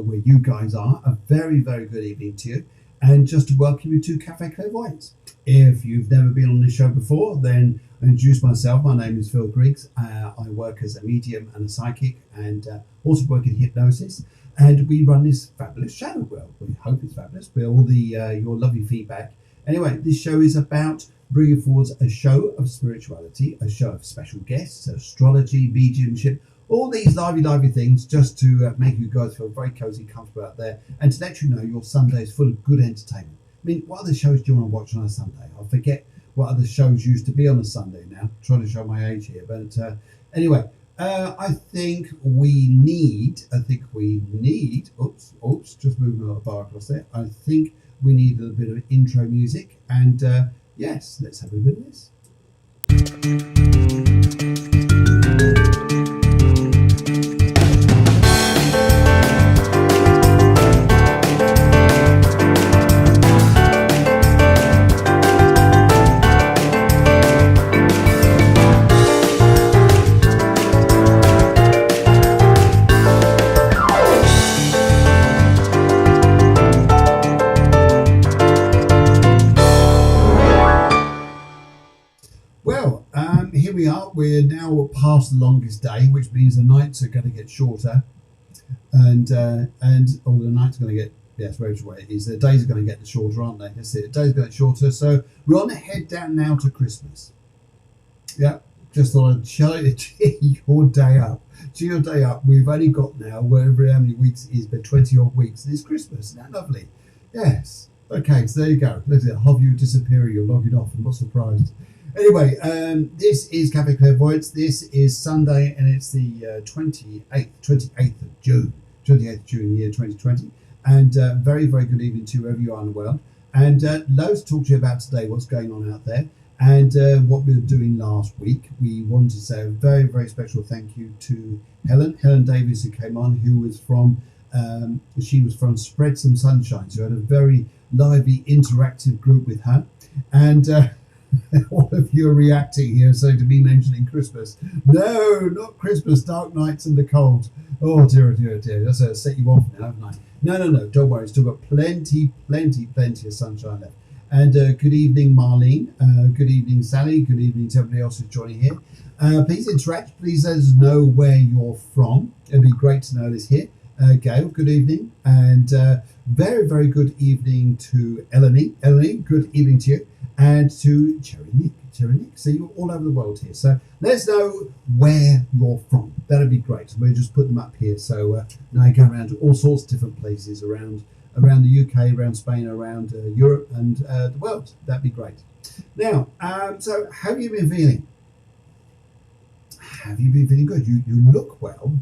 where you guys are. A very, very good evening to you. And just to welcome you to Cafe Clairvoyance. If you've never been on this show before, then I introduce myself. My name is Phil Griggs. I work as a medium and a psychic, and also work in hypnosis. And we run this fabulous show. Well, we hope it's fabulous with all the your lovely feedback. Anyway, this show is about bringing forward a show of spirituality, a show of special guests, astrology, mediumship, all these lively things, just to make you guys feel very cozy, comfortable out there, and to let you know your Sunday is full of good entertainment. I mean, what other shows do you want to watch on a Sunday? I forget what other shows used to be on a Sunday now. I'm trying to show my age here, but anyway, I think we need. Oops, just moving a little bar across there. I think we need a little bit of intro music, and yes, let's have a bit of this. Here we are. We're now past the longest day, which means the nights are going to get shorter, and the nights are going to get, yes, wherever it is, the days are going to get shorter, aren't they? That's it. The days are going to get shorter. So we're on the head down now to Christmas. Yeah, just thought I'd cheer your day up. Cheer your day up. We've only got now, whatever how many weeks it is, but 20 odd weeks. And it's Christmas. Isn't that lovely? Yes. Okay, so there you go. Look at it. Have you disappearing? You're logging off. I'm not surprised. Anyway, this is Cafe Clairvoyance. This is Sunday, and it's the 28th of June, year 2020. And very, very good evening to wherever you are in the world. And loads to talk to you about today, what's going on out there, and what we were doing last week. We want to say a very, very special thank you to Helen Davies, who came on, who was from, she was from Spread Some Sunshine. So I had a very lively, interactive group with her. And all of you are reacting here, so to be mentioning Christmas. No, not Christmas, dark nights and the cold. Oh dear. That's set you off now, haven't I? No, don't worry. Still got plenty of sunshine left. And good evening, Marlene. Good evening, Sally. Good evening to everybody else who's joining here. Please interact. Please let us know where you're from. It'd be great to know this here. Gail, good evening. And very, very good evening to Eleni. Eleni, good evening to you. And to Cherry Nick. So you're all over the world here. So let us know where you're from. That'd be great. We'll just put them up here. So now I go around to all sorts of different places around the UK, around Spain, around Europe, and the world. That'd be great. Now, so how have you been feeling? Have you been feeling good? You look well.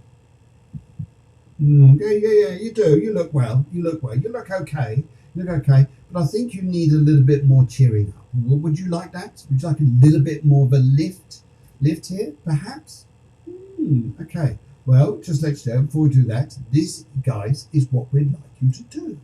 Yeah, you do. You look well. You look okay. But I think you need a little bit more cheering up. Would you like that? Would you like a little bit more of a lift here, perhaps? Okay. Well, just let you know, before we do that, this, guys, is what we'd like you to do.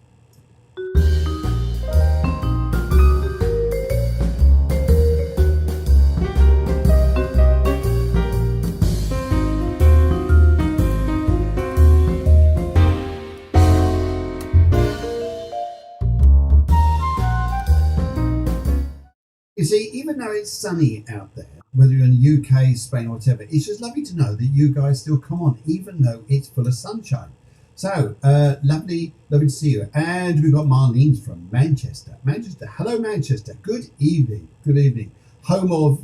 You see, even though it's sunny out there, whether you're in the UK, Spain, or whatever, it's just lovely to know that you guys still come on, even though it's full of sunshine. So, lovely to see you. And we've got Marlene from Manchester. Hello, Manchester. Good evening. Home of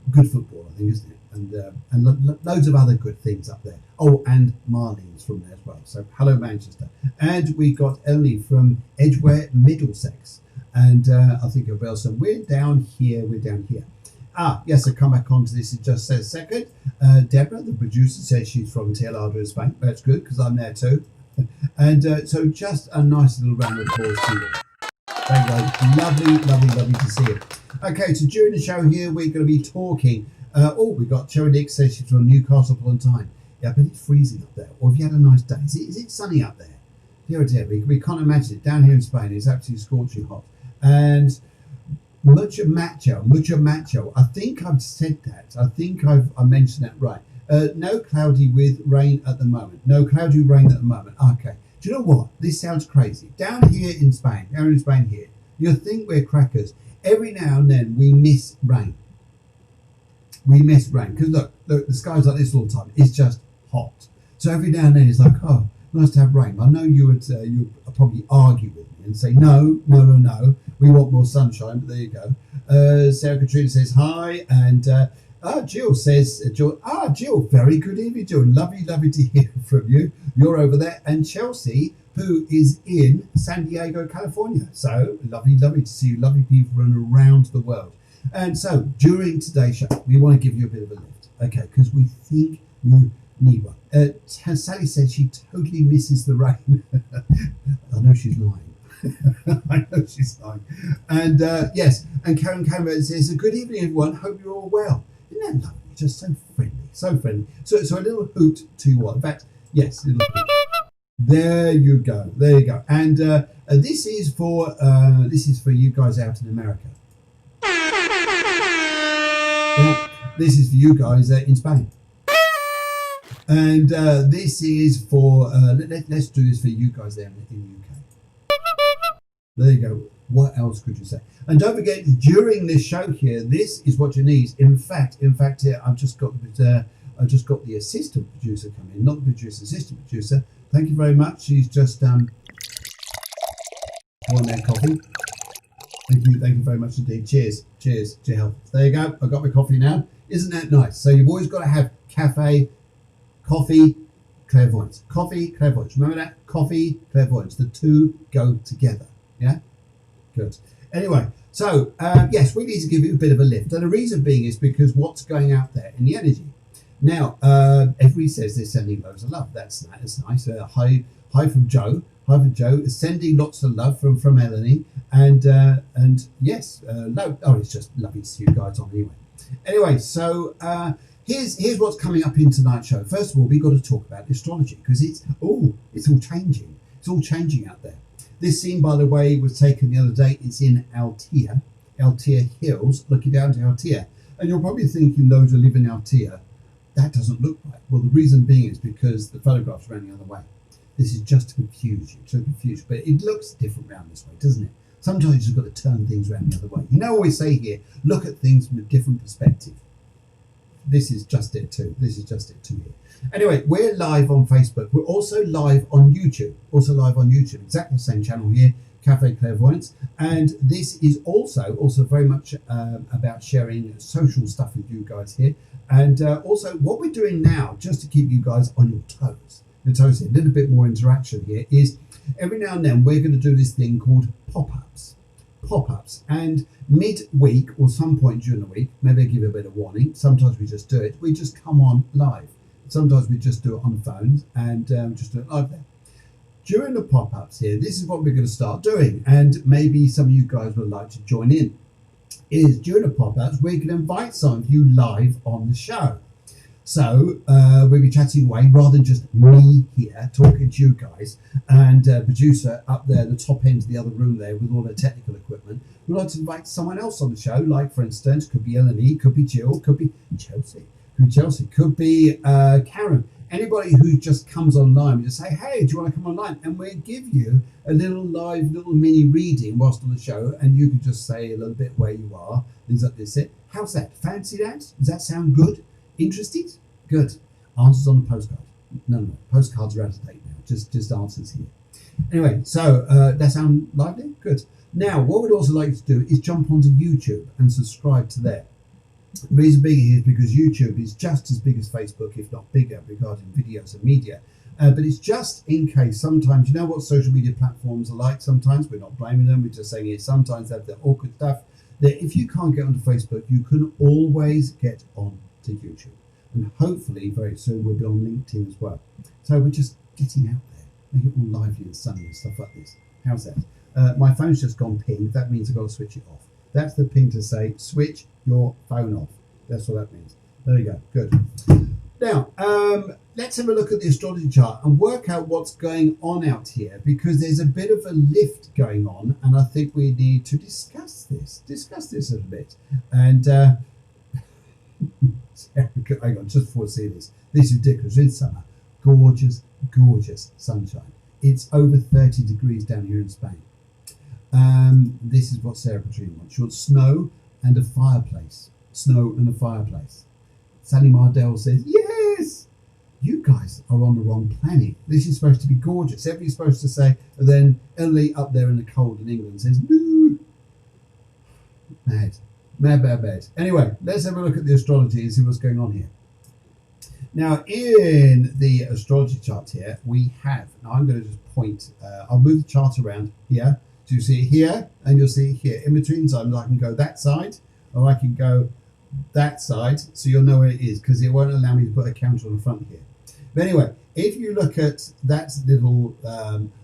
good football, I think, isn't it? And loads of other good things up there. Oh, and Marlene's from there as well. So, hello, Manchester. And we got Ellie from Edgware, Middlesex. And I think of Wilson. We're down here. Yes, I'll come back on to this in just a second. Deborah, the producer, says she's from Teilhard in Spain. That's good, because I'm there too. And so just a nice little round of applause to you. Thank you. Lovely to see you. Okay, so during the show here, we're going to be talking. We got Cherry Nick says she's from Newcastle upon Tyne. Yeah, but it's freezing up there. Or have you had a nice day? Is it sunny up there? Dear, we can't imagine it. Down here in Spain, it's absolutely scorching hot. And mucho macho. I think I've said that. I think I mentioned that right. No cloudy with rain at the moment. Okay. Do you know what? This sounds crazy. Down here in Spain, here, you'll think we're crackers. Every now and then we miss rain. Because look, the sky's like this all the time. It's just hot. So every now and then it's like, oh, nice to have rain. I know you would probably argue with me and say, no. We want more sunshine, but there you go. Sarah Katrina says hi, and Jill says, Jill, very good evening, Jill. Lovely to hear from you. You're over there. And Chelsea, who is in San Diego, California. So lovely to see you. Lovely people from around the world. And so during today's show, we want to give you a bit of a lift, okay? Because we think you need one. Sally said she totally misses the rain. I know she's lying. And yes, and Karen Cameron says, a good evening, everyone. Hope you're all well. Isn't that lovely? Just so friendly. So a little hoot to you all. In fact, yes, a little hoot. There you go. And this is for you guys out in America. This is for you guys in Spain. And this is for let's do this for you guys there in the UK. There you go. What else could you say? And don't forget, during this show here, this is what you need. In fact, here I've just got the assistant producer coming in, not the producer, assistant producer. Thank you very much. She's just pouring their coffee. Thank you very much indeed. Cheers to your health. There you go. I've got my coffee now. Isn't that nice? So you've always got to have coffee, clairvoyance. Coffee, clairvoyance. Remember that? Coffee, clairvoyance. The two go together. Yeah? Good. Anyway, so yes, we need to give you a bit of a lift. And the reason being is because what's going out there in the energy. Now, everybody says they're sending loads of love. That's nice. Hi from Joe. Sending lots of love from Melanie. And yes, it's just lovely to see you guys on anyway. Anyway, so here's what's coming up in tonight's show. First of all, we've got to talk about astrology because it's all changing. It's all changing out there. This scene, by the way, was taken the other day. It's in Altea Hills, looking down to Altea. And you're probably thinking, those who live in Altea, that doesn't look right. Well, the reason being is because the photograph's ran the other way. This is just to confuse you. But it looks different round this way, doesn't it? Sometimes you've got to turn things around the other way. You know, I always say here, look at things from a different perspective. This is just it too. Here. Anyway, we're live on Facebook. We're also live on YouTube. Exactly the same channel here, Cafe Clairvoyance. And this is also very much about sharing social stuff with you guys here. And also what we're doing now, just to keep you guys on your toes here, a little bit more interaction here, is every now and then we're going to do this thing called pop-ups. And mid-week or some point during the week, maybe I give a bit of warning. Sometimes we just do it. We just come on live. Sometimes we just do it on the phones and just do it live there. During the pop-ups here, this is what we're going to start doing. And maybe some of you guys would like to join in. Is during the pop-ups, we're going to invite some of you live on the show. So we'll be chatting away rather than just me here talking to you guys and producer up there, the top end of the other room there with all the technical equipment. We'd like to invite someone else on the show, like for instance, could be Eleni, could be Jill, could be Chelsea, could be Karen. Anybody who just comes online, we just say, hey, do you want to come online? And we'll give you a little mini reading whilst on the show, and you can just say a little bit where you are, things like this. How's that? Fancy that? Does that sound good? Interested? Good. Answers on the postcard. No. Postcards are out of date now. Just answers here. Anyway, so that sound lively? Good. Now, what we'd also like to do is jump onto YouTube and subscribe to there. The reason being is because YouTube is just as big as Facebook, if not bigger, regarding videos and media. But it's just in case sometimes, you know what social media platforms are like sometimes? We're not blaming them. We're just saying it. Sometimes they have their awkward stuff. That if you can't get onto Facebook, you can always get on to YouTube. And hopefully very soon we'll be on LinkedIn as well. So we're just getting out there, make it all lively and sunny and stuff like this. How's that? My phone's just gone ping. That means I've got to switch it off. That's the ping to say, switch your phone off. That's what that means. There you go. Good. Now, let's have a look at the astrology chart and work out what's going on out here, because there's a bit of a lift going on, and I think we need to discuss this a little bit. And hang on, just before I see this. This is ridiculous. In summer, gorgeous sunshine. It's over 30 degrees down here in Spain. This is what Sarah Katrina wants. She wants snow and a fireplace. Snow and a fireplace. Sally Mardell says, yes! You guys are on the wrong planet. This is supposed to be gorgeous. Everybody's supposed to say, and then Ellie up there in the cold in England says, no. Mad. Mad. Anyway, let's have a look at the astrology and see what's going on here. Now, in the astrology chart here, we have, now I'm going to just point, I'll move the chart around here. So you see it here, and you'll see it here. In between times, I can go that side, or I can go that side, so you'll know where it is, because it won't allow me to put a counter on the front here. But anyway, if you look at that little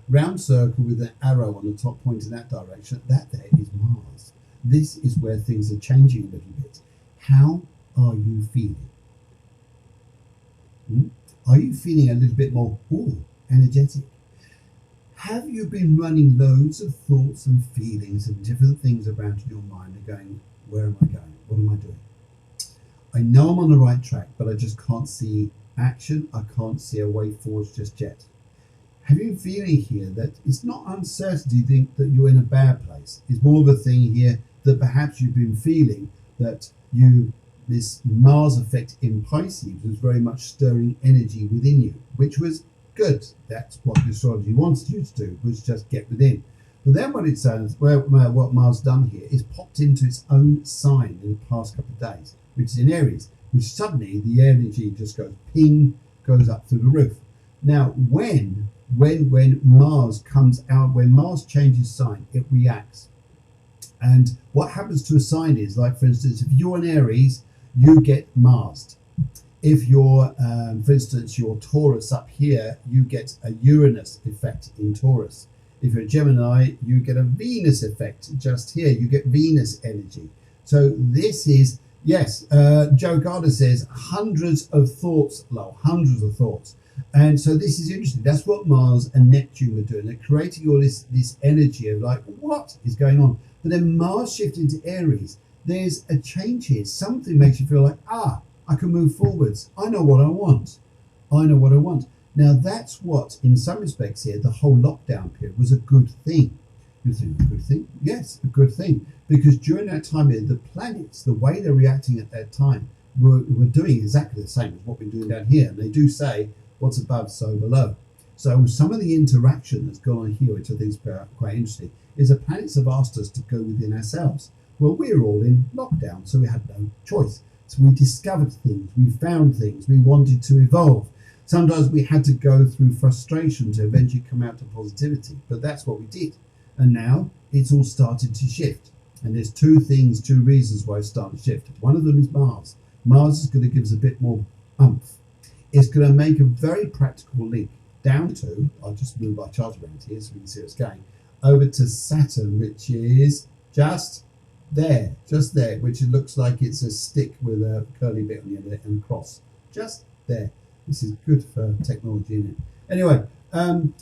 round circle with an arrow on the top pointing that direction, that there is Mars. This is where things are changing a little bit. How are you feeling? Are you feeling a little bit more energetic? Have you been running loads of thoughts and feelings and different things around in your mind and going, where am I going? What am I doing? I know I'm on the right track, but I just can't see action. I can't see a way forward just yet. Have you been feeling here that it's not uncertainty think that you're in a bad place? It's more of a thing here that perhaps you've been feeling that this Mars effect in Pisces was very much stirring energy within you, which was good. That's what the astrology wanted you to do, was just get within. But then what it says, what Mars done here is popped into its own sign in the past couple of days, which is in Aries, which suddenly the energy just goes ping, goes up through the roof. Now, when Mars comes out, when Mars changes sign, it reacts. And what happens to a sign is, like for instance, if you're an Aries, you get Marsed. If you're, for instance, your Taurus up here, you get a Uranus effect in Taurus. If you're a Gemini, you get a Venus effect just here. You get Venus energy. So this is, yes, Joe Gardner says hundreds of thoughts, Lowell, hundreds of thoughts. And so this is interesting. That's what Mars and Neptune were doing. They're creating all this energy of like, what is going on? But then Mars shifted into Aries. There's a change here. Something makes you feel like, I can move forwards. I know what I want. I know what I want. Now that's what, in some respects here, the whole lockdown period was a good thing. You think a good thing? Yes, a good thing. Because during that time here, the planets, the way they're reacting at that time, were doing exactly the same as what we're doing down here. And they do say, what's above, so below. So some of the interaction that's gone on here, which I think is quite interesting, is the planets have asked us to go within ourselves. Well, we're all in lockdown, so we had no choice. So we discovered things, we found things, we wanted to evolve. Sometimes we had to go through frustration to eventually come out to positivity, but that's what we did. And now it's all started to shift. And there's two reasons why it's starting to shift. One of them is Mars. Mars is going to give us a bit more oomph. It's going to make a very practical link down to, I'll just move my chart around here so we can see what's going, over to Saturn, which is just there, which it looks like it's a stick with a curly bit on the end of it and a cross. Just there. This is good for technology, isn't it? Anyway,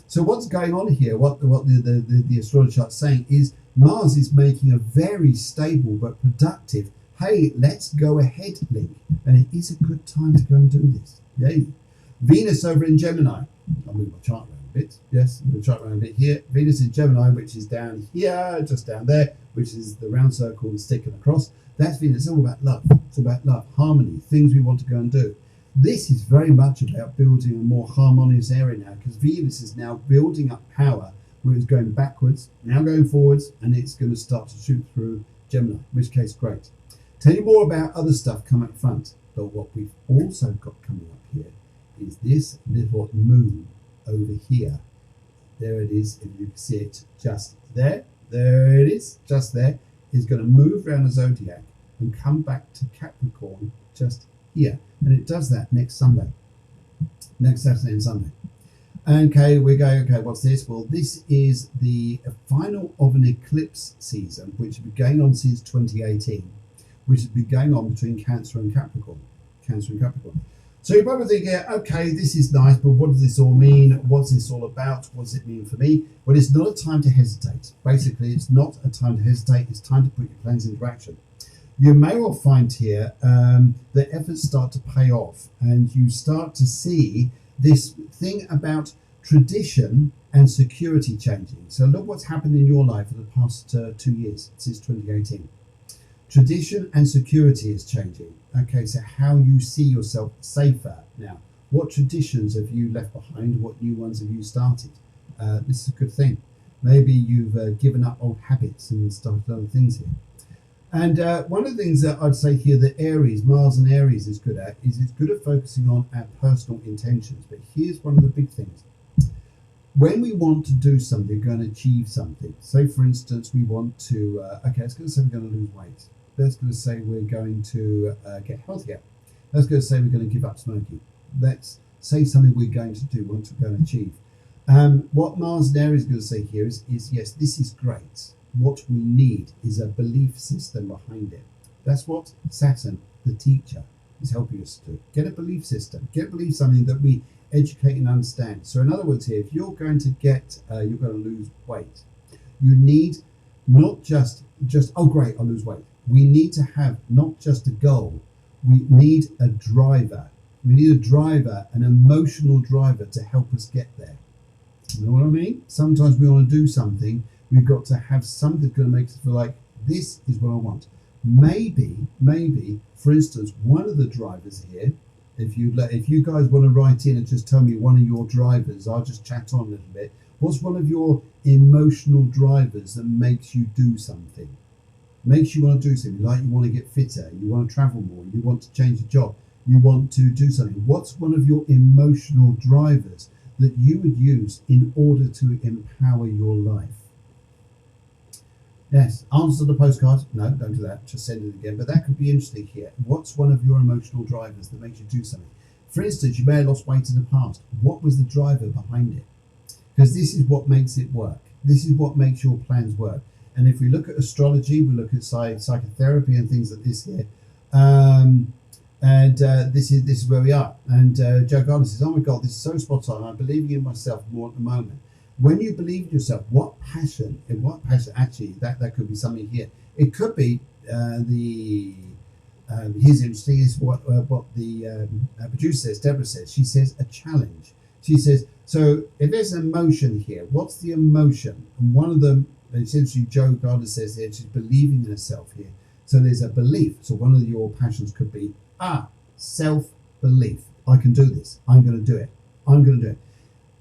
so what's going on here, what the astrology chart's saying is Mars is making a very stable but productive, hey, let's go ahead link. And it is a good time to go and do this. Yay. Venus over in Gemini. I'll move my chart around a bit. Yes, move the chart around a bit here. Venus in Gemini, which is down here, just down there, which is the round circle and stick and across. That's Venus. It's all about love. It's about love, harmony, things we want to go and do. This is very much about building a more harmonious area now, because Venus is now building up power where it's going backwards, now going forwards, and it's going to start to shoot through Gemini, in which case, great. Tell you more about other stuff coming up front, but what we've also got coming up here is this little moon over here. There it is, if you can see it just there. There it is, just there. It's going to move around the zodiac and come back to Capricorn just here. And it does that next Sunday, next Saturday and Sunday. Okay, we go, okay, what's this? Well, this is the final of an eclipse season, which has been going on since 2018, which has been going on between Cancer and Capricorn. So you're probably thinking, okay, this is nice, but what does this all mean? What's this all about? What does it mean for me? Well, it's not a time to hesitate. Basically, it's not a time to hesitate. It's time to put your plans into action. You may well find here that efforts start to pay off, and you start to see this thing about tradition and security changing. So look what's happened in your life for the past 2 years, since 2018. Tradition and security is changing. Okay, so how you see yourself safer now. What traditions have you left behind? What new ones have you started? This is a good thing. Maybe you've given up old habits and started other things here. And one of the things that I'd say here that Aries, Mars and Aries is good at, is it's good at focusing on our personal intentions. But here's one of the big things. When we want to do something, we're going to achieve something. Say, for instance, we want to, okay, let's go to say we're going to lose weight. Let's go to say we're going to get healthier. Let's go to say we're going to give up smoking. Let's say something we're going to do, want to go and achieve. What Mars and Aries is going to say here is yes, this is great. What we need is a belief system behind it. That's what Saturn, the teacher, is helping us to do. Get a belief system. Get a belief something that we educate and understand. So in other words here, if you're going to you're going to lose weight, you need not just, oh great, I'll lose weight. We need to have not just a goal, we need a driver. We need a driver, an emotional driver to help us get there. You know what I mean? Sometimes we want to do something, we've got to have something that's going to make us feel like, this is what I want. Maybe, for instance, one of the drivers here, if you guys want to write in and just tell me one of your drivers, I'll just chat on a little bit. What's one of your emotional drivers that makes you do something? Makes you want to do something, like you want to get fitter, you want to travel more, you want to change your job, you want to do something. What's one of your emotional drivers that you would use in order to empower your life? Yes, answer the postcard. No, don't do that. Just send it again. But that could be interesting here. What's one of your emotional drivers that makes you do something? For instance, you may have lost weight in the past. What was the driver behind it? Because this is what makes it work. This is what makes your plans work. And if we look at astrology, we look at psychotherapy and things like this here. This is where we are. And Joe Gardner says, oh my God, this is so spot on. I'm believing in myself more at the moment. When you believe in yourself, what passion, actually, that could be something here. It could be here's interesting, is what the producer says, Deborah says. She says a challenge. She says, so if there's an emotion here, what's the emotion? And one of them, essentially Joe Gardner says here, she's believing in herself here. So there's a belief. So one of your passions could be, self-belief. I can do this. I'm going to do it. I'm going to do it.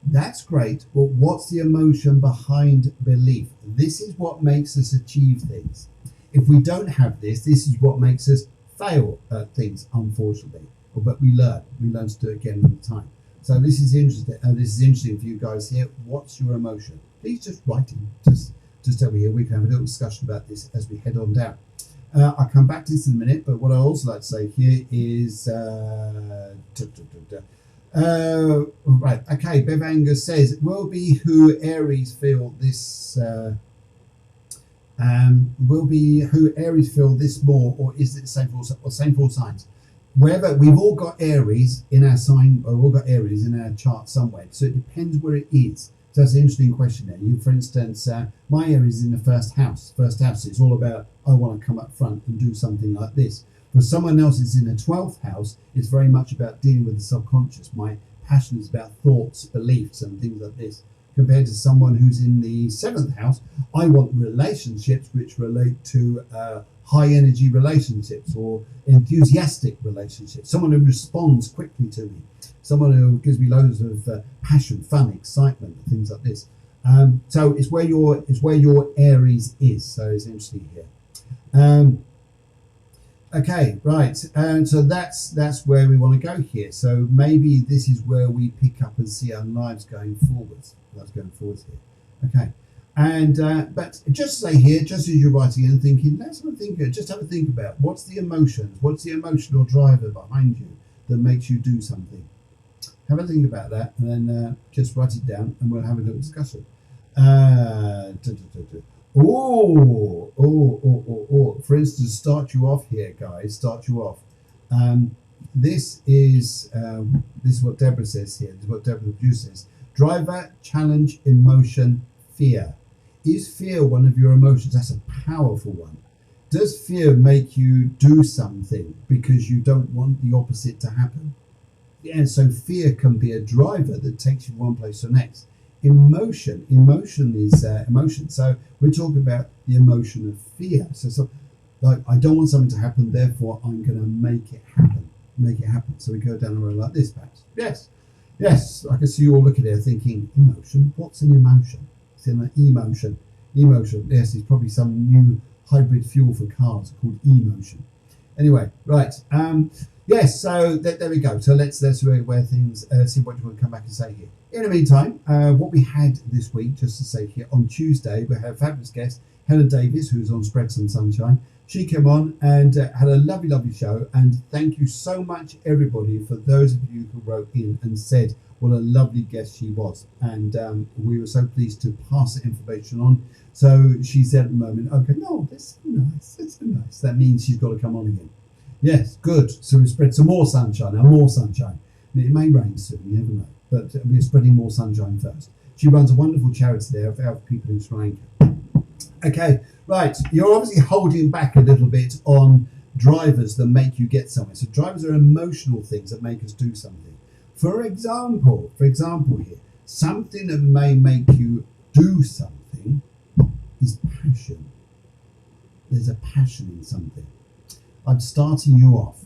That's great, but what's the emotion behind belief? This is what makes us achieve things. If we don't have this, this is what makes us fail at things, unfortunately. But we learn to do it again all the time. So this is interesting. This is interesting for you guys here. What's your emotion? Please just write in. Just over here. We can have a little discussion about this as we head on down. I'll come back to this in a minute, but what I also like to say here is right, okay, Bev Angus says, will be who Aries feel this more, or is it the same for all signs? Wherever, we've all got Aries in our sign, or we've all got Aries in our chart somewhere, so it depends where it is. So that's an interesting question there. You, for instance, my Aries is in the first house. It's all about, I want to come up front and do something like this. For someone else is in the 12th house, it's very much about dealing with the subconscious. My passion is about thoughts, beliefs, and things like this. Compared to someone who's in the 7th house, I want relationships which relate to high energy relationships or enthusiastic relationships. Someone who responds quickly to me. Someone who gives me loads of passion, fun, excitement, things like this. So it's where your Aries is. So it's interesting here. Okay, right, and so that's where we want to go here. So maybe this is where we pick up and see our lives going forwards. Here. Okay, and but just say here, just as you're writing and thinking, let's have a think. Just have a think about what's the emotions, what's the emotional driver behind you that makes you do something. Have a think about that, and then just write it down, and we'll have a little discussion. For instance, start you off here, guys. This is what Deborah says here. This is what Deborah produces. Driver, challenge, emotion, fear. Is fear one of your emotions? That's a powerful one. Does fear make you do something because you don't want the opposite to happen? Yeah, so fear can be a driver that takes you from one place to the next. emotion. Emotion is emotion. So we're talking about the emotion of fear. So like, I don't want something to happen, therefore I'm going to make it happen. Make it happen. So we go down the road like this, perhaps. Yes. I can see you all looking there thinking, emotion? What's an emotion? It's an emotion. Emotion. Yes, it's probably some new hybrid fuel for cars called emotion. Anyway, right. Yes, so there we go. So let's where things, see what you want to come back and say here. In the meantime, what we had this week, just to say here, on Tuesday, we had a fabulous guest, Helen Davis, who's on Spread Some Sunshine. She came on and had a lovely, lovely show. And thank you so much, everybody, for those of you who wrote in and said what a lovely guest she was. And we were so pleased to pass the information on. So she said at the moment, okay, no, that's so nice. That's so nice. That means she's got to come on again. Yes, good. So we spread some more sunshine. Now, more sunshine. It may rain soon, you never know. But we're spreading more sunshine first. She runs a wonderful charity there for people in Sri Lanka. Okay, right. You're obviously holding back a little bit on drivers that make you get somewhere. So drivers are emotional things that make us do something. For example here, something that may make you do something is passion. There's a passion in something. I'm starting you off.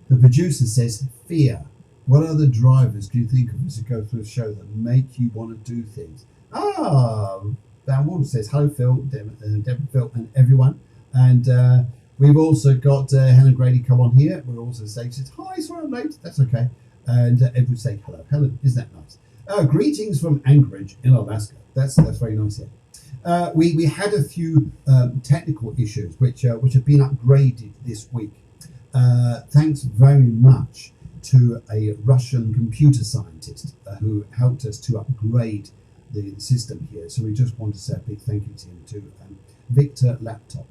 The producer says fear. What other drivers do you think of as you go through a show that make you want to do things? Dan Walden says, hello Phil, Deborah, Phil and everyone. And we've also got Helen Grady come on here. We're also saying, says, hi, sorry I'm late. That's okay. And everyone say hello. Helen, isn't that nice? Greetings from Anchorage in Alaska. That's very nice here. We had a few technical issues which have been upgraded this week. Thanks very much to a Russian computer scientist who helped us to upgrade the system here. So we just want to say a big thank you to him, to Victor Laptop.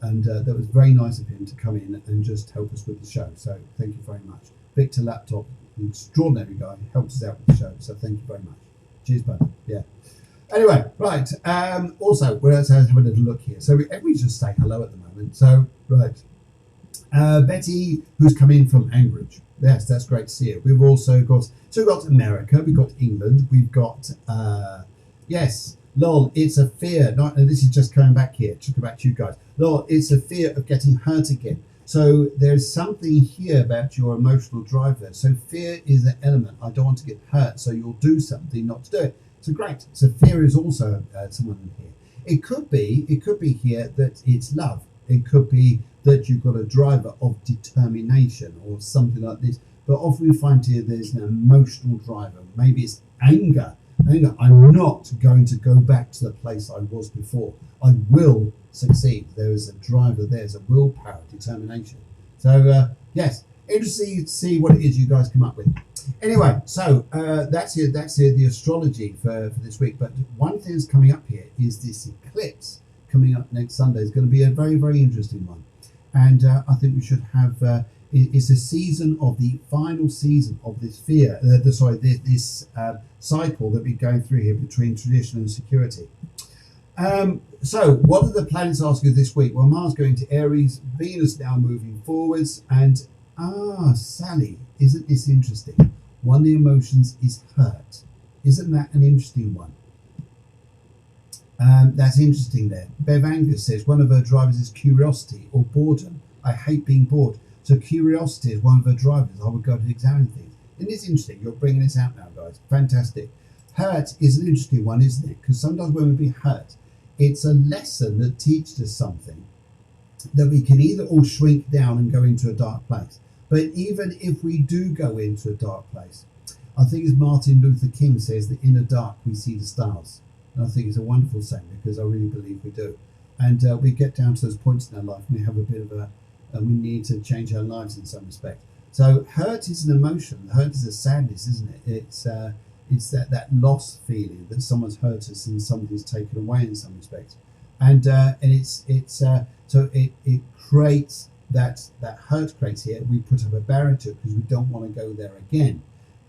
And that was very nice of him to come in and just help us with the show. So thank you very much. Victor Laptop, an extraordinary guy, helped us out with the show. So thank you very much. Cheers, buddy. Yeah. Anyway, right. Also, let's have a little look here. So everybody just say hello at the moment. So, right. Betty, who's come in from Anchorage. Yes, that's great to see you. We've also got, we've got America, we've got England, we've got, yes, lol, it's a fear. And this is just coming back here, talking back to you guys. Lol, it's a fear of getting hurt again. So there's something here about your emotional driver. So fear is an element. I don't want to get hurt, so you'll do something not to do it. So great. So fear is also someone in here. It could be here that it's love. It could be that you've got a driver of determination or something like this. But often we find here there's an emotional driver. Maybe it's anger. I'm not going to go back to the place I was before. I will succeed. There is a driver. There's a willpower, determination. So yes, interesting to see what it is you guys come up with. Anyway, so that's it. That's it. The astrology for this week. But one thing that's coming up here is this eclipse coming up next Sunday. It's going to be a very, very interesting one. And I think we should have. It's a season of the final season of this fear. This cycle that we're going through here between tradition and security. So what are the planets asking this week? Well, Mars going to Aries, Venus now moving forwards, and Sally, isn't this interesting? One of the emotions is hurt. Isn't that an interesting one? That's interesting there. Bev Angus says one of her drivers is curiosity or boredom. I hate being bored. So curiosity is one of her drivers. I would go to examine things. And it's interesting. You're bringing this out now, guys. Fantastic. Hurt is an interesting one, isn't it? Because sometimes when we be hurt, it's a lesson that teaches us something that we can either all shrink down and go into a dark place. But even if we do go into a dark place, I think as Martin Luther King says, that in the dark we see the stars. And I think it's a wonderful saying because I really believe we do. And we get down to those points in our life and we have a bit of we need to change our lives in some respect. So hurt is an emotion. Hurt is a sadness, isn't it? It's that loss feeling that someone's hurt us and something's taken away in some respect. And so it creates that hurt creates here. We put up a barrier to it because we don't want to go there again.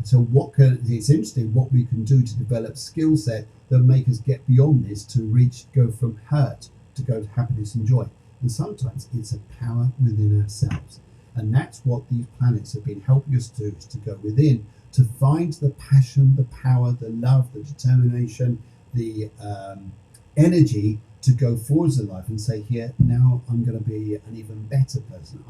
So it's interesting what we can do to develop skill set that make us get beyond this to go from hurt to go to happiness and joy. And sometimes it's a power within ourselves. And that's what these planets have been helping us do, is to go within, to find the passion, the power, the love, the determination, the energy to go forwards in life and say, here, now I'm going to be an even better person.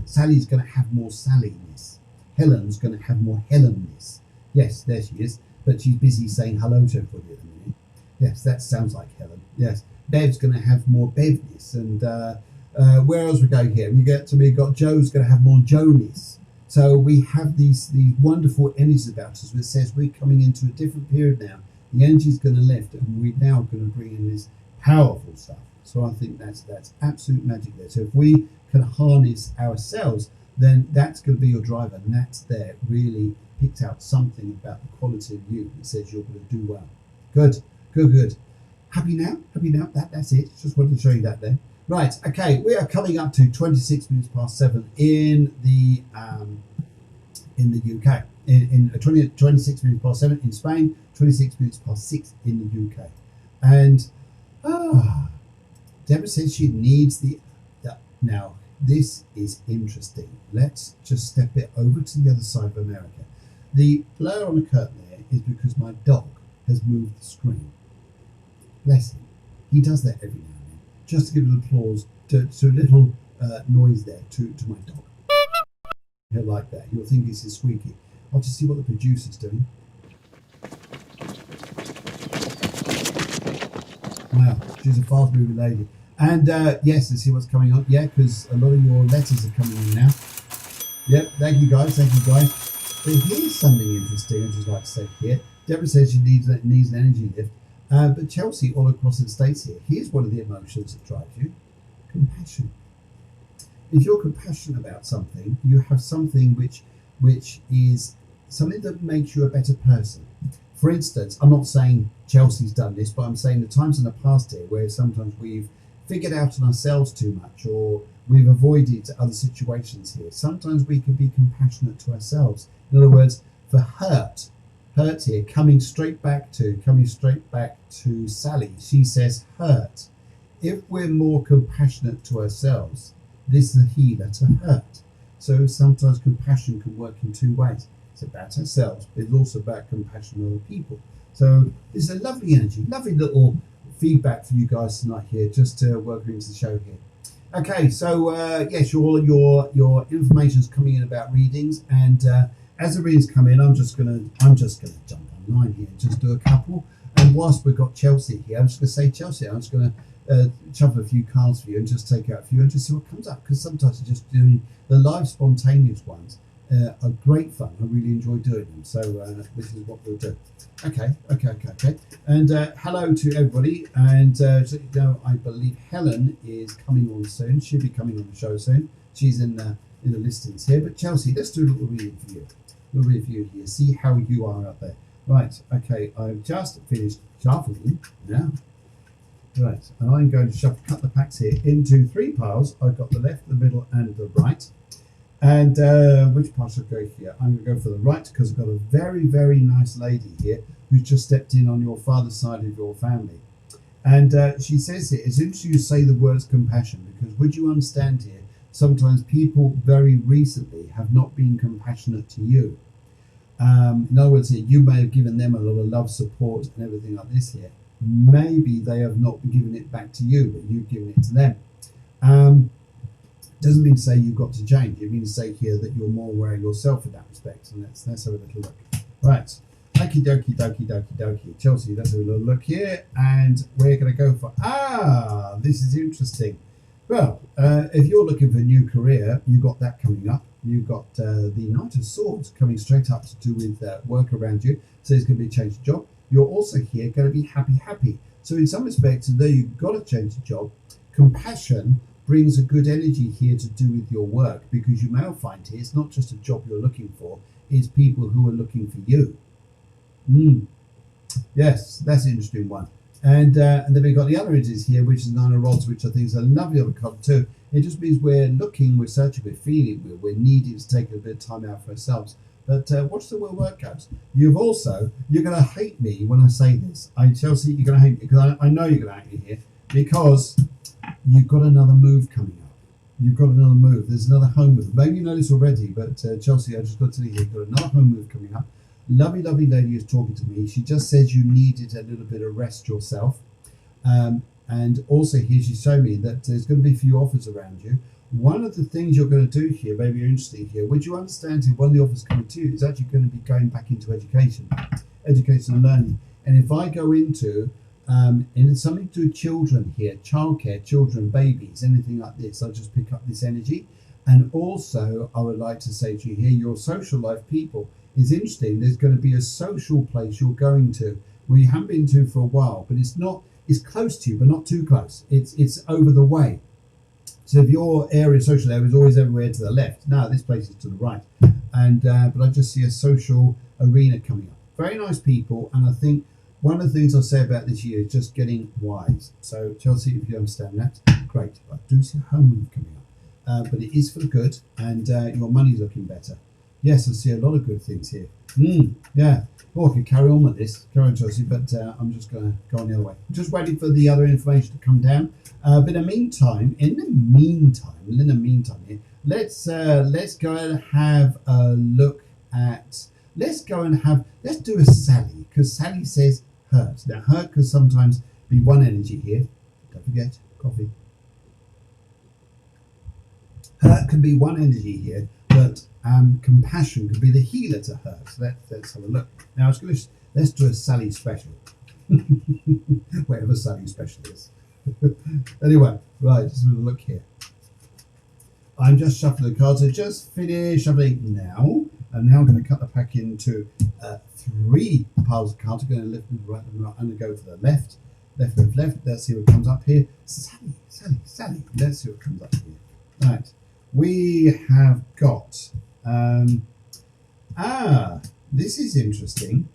Sally's going to have more Sallyness. Helen's going to have more Helenness. Yes, there she is. But she's busy saying hello to everybody at the minute. Yes, that sounds like Helen. Yes. Bev's going to have more Bevness. And where else we go here? We've got Joe's going to have more Joe-ness. So we have these wonderful energies about us, which says we're coming into a different period now. The energy's going to lift, and we're now going to bring in this powerful stuff. So I think that's absolute magic there. So if we can harness ourselves, then that's going to be your driver, and that's there really picked out something about the quality of you that says you're going to do well. Good. Happy now? That's it. Just wanted to show you that there. Right, okay, we are coming up to 26 minutes past 7 in the UK. In 26 minutes past 7 in Spain, 26 minutes past 6 in the UK. And Deborah says she needs the now this is interesting. Let's just step it over to the other side of America. The blur on the curtain there is because my dog has moved the screen. Bless him. He does that every now and then. Just to give an applause to a little noise there to my dog. He'll like that. You'll think it's his squeaky. I'll just see what the producer's doing. Wow, she's a fast moving lady. And yes, let's see what's coming on. Yeah, because a lot of your letters are coming in now. Yep, thank you guys. But here's something interesting I'd just like to say here. Deborah says she needs an energy lift. But Chelsea, all across the States here, here's one of the emotions that drives you. Compassion. If you're compassionate about something, you have something which is something that makes you a better person. For instance, I'm not saying Chelsea's done this, but I'm saying the times in the past here where sometimes we've figured out on ourselves too much, or we've avoided other situations here. Sometimes we can be compassionate to ourselves. In other words, for hurt here, coming straight back to Sally, she says hurt. If we're more compassionate to ourselves, this is a healer to hurt. So sometimes compassion can work in two ways. It's about ourselves, but it's also about compassion on other people. So this is a lovely energy, lovely little feedback for you guys tonight here, just to work into the show here. Okay, so yes, your information's coming in about readings, and as the readings come in, I'm just gonna jump online here and just do a couple. And whilst we've got Chelsea here, I'm just gonna say, Chelsea, I'm just gonna shuffle a few cards for you and just take out a few and just see what comes up, because sometimes just doing the live spontaneous ones are great fun. I really enjoy doing them. So this is what we'll do. Okay. And hello to everybody. And so, I believe Helen is coming on soon. She'll be coming on the show soon. She's in the listings here. But Chelsea, let's do a little reading for you. A little review here. See how you are out there. Right. Okay. I've just finished shuffling now. Right. And I'm going to cut the packs here into 3 piles. I've got the left, the middle, and the right. And which part should I go here? I'm going to go for the right, because I've got a very, very nice lady here who's just stepped in on your father's side of your family. And she says here, it's interesting you say the words compassion, because would you understand here, sometimes people very recently have not been compassionate to you. In other words, here, you may have given them a lot of love, support, and everything like this here. Maybe they have not given it back to you, but you've given it to them. Doesn't mean to say you've got to change. It means to say here that you're more aware of yourself in that respect. And let's have a little look. Right. Okie dokie. Chelsea, let's have a little look here. And we're going to go for, this is interesting. Well, if you're looking for a new career, you've got that coming up. You've got the Knight of Swords coming straight up to do with work around you. So it's going to be a change of job. You're also here going to be happy. So in some respects, though you've got to change the job, compassion brings a good energy here to do with your work, because you may find here it's not just a job you're looking for, it's people who are looking for you. Yes, that's an interesting one. And then we've got the other images here, which is 9 of Rods, which I think is a lovely other card too. It just means we're looking, we're searching, we're feeling, we're needing to take a bit of time out for ourselves. But watch the way work goes. You're going to hate me when I say this. Chelsea, you're going to hate me, because I know you're going to hate me here, because you've got another move coming up. You've got another move. There's another home move. Maybe you know this already, but Chelsea, I just got to tell you, you've got another home move coming up. Lovely, lovely lady is talking to me. She just says you needed a little bit of rest yourself. And also here she's showing me that there's going to be a few offers around you. One of the things you're going to do here, maybe you're interested here, would you understand that one of the offers coming to you is actually going to be going back into education and learning. And if I go into and it's something to do with children here, childcare, children, babies, anything like this, I'll just pick up this energy. And also I would like to say to you here, your social life people, it's interesting, there's going to be a social place you're going to where you haven't been to for a while, but it's close to you, but not too close. It's over the way. So if your social area is always everywhere to the left, now this place is to the right. And but I just see a social arena coming up. Very nice people, and I think one of the things I'll say about this year is just getting wise. So Chelsea, if you understand that, great. I do see a home move coming up, but it is for the good, and your money's looking better. Yes, I see a lot of good things here. Yeah. Oh, I could carry on with this. Carry on, Chelsea, but I'm just going to go on the other way. Just waiting for the other information to come down. But in the meantime, here, let's go and have a look at. Let's do a Sally, because Sally says hurt. Now, hurt could sometimes be one energy here. Don't forget coffee. Hurt can be one energy here, but compassion could be the healer to hurt. So let's have a look. Now, let's do a Sally special. Whatever Sally special is. Anyway, right, just have a look here. I'm just shuffling the cards. I just finished shuffling now. And now I'm going to cut the pack into 3 piles of cards. I'm going to lift them right and right. I'm going to go to the left. Let's see what comes up here. Sally. Let's see what comes up here. Right. We have got... this is interesting.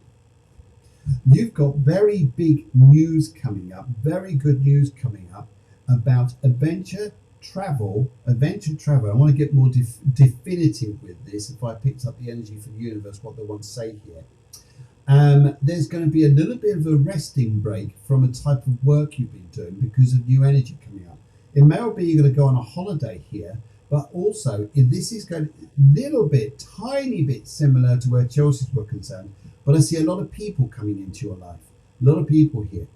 You've got very big news coming up, very good news coming up about adventure travel. I want to get more definitive with this. If I picked up the energy from the universe, what they want to say here. There's going to be a little bit of a resting break from a type of work you've been doing because of new energy coming up. It may well be you're going to go on a holiday here, but also if this is going tiny bit similar to where Chelsea's were concerned. But I see a lot of people coming into your life, a lot of people here.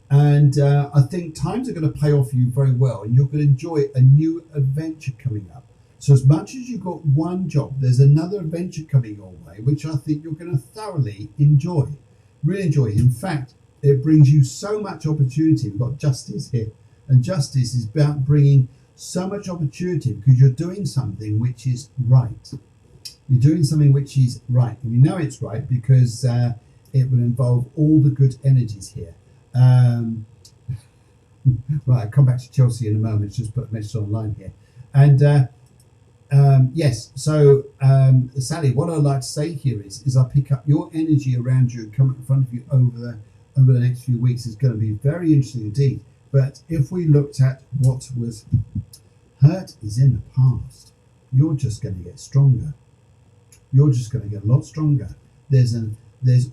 And I think times are going to pay off for you very well, and you're going to enjoy a new adventure coming up. So as much as you've got one job, there's another adventure coming your way, which I think you're going to thoroughly enjoy, really enjoy. In fact, it brings you so much opportunity. We've got justice here, and justice is about bringing so much opportunity because you're doing something which is right. You're doing something which is right, and we know it's right because it will involve all the good energies here. Right, I'll come back to Chelsea in a moment. Just put a message online here. And yes, so Sally, what I'd like to say here is I pick up your energy around you and come in front of you over the next few weeks is going to be very interesting indeed. But if we looked at what was hurt is in the past, you're just going to get stronger. You're just going to get a lot stronger. There's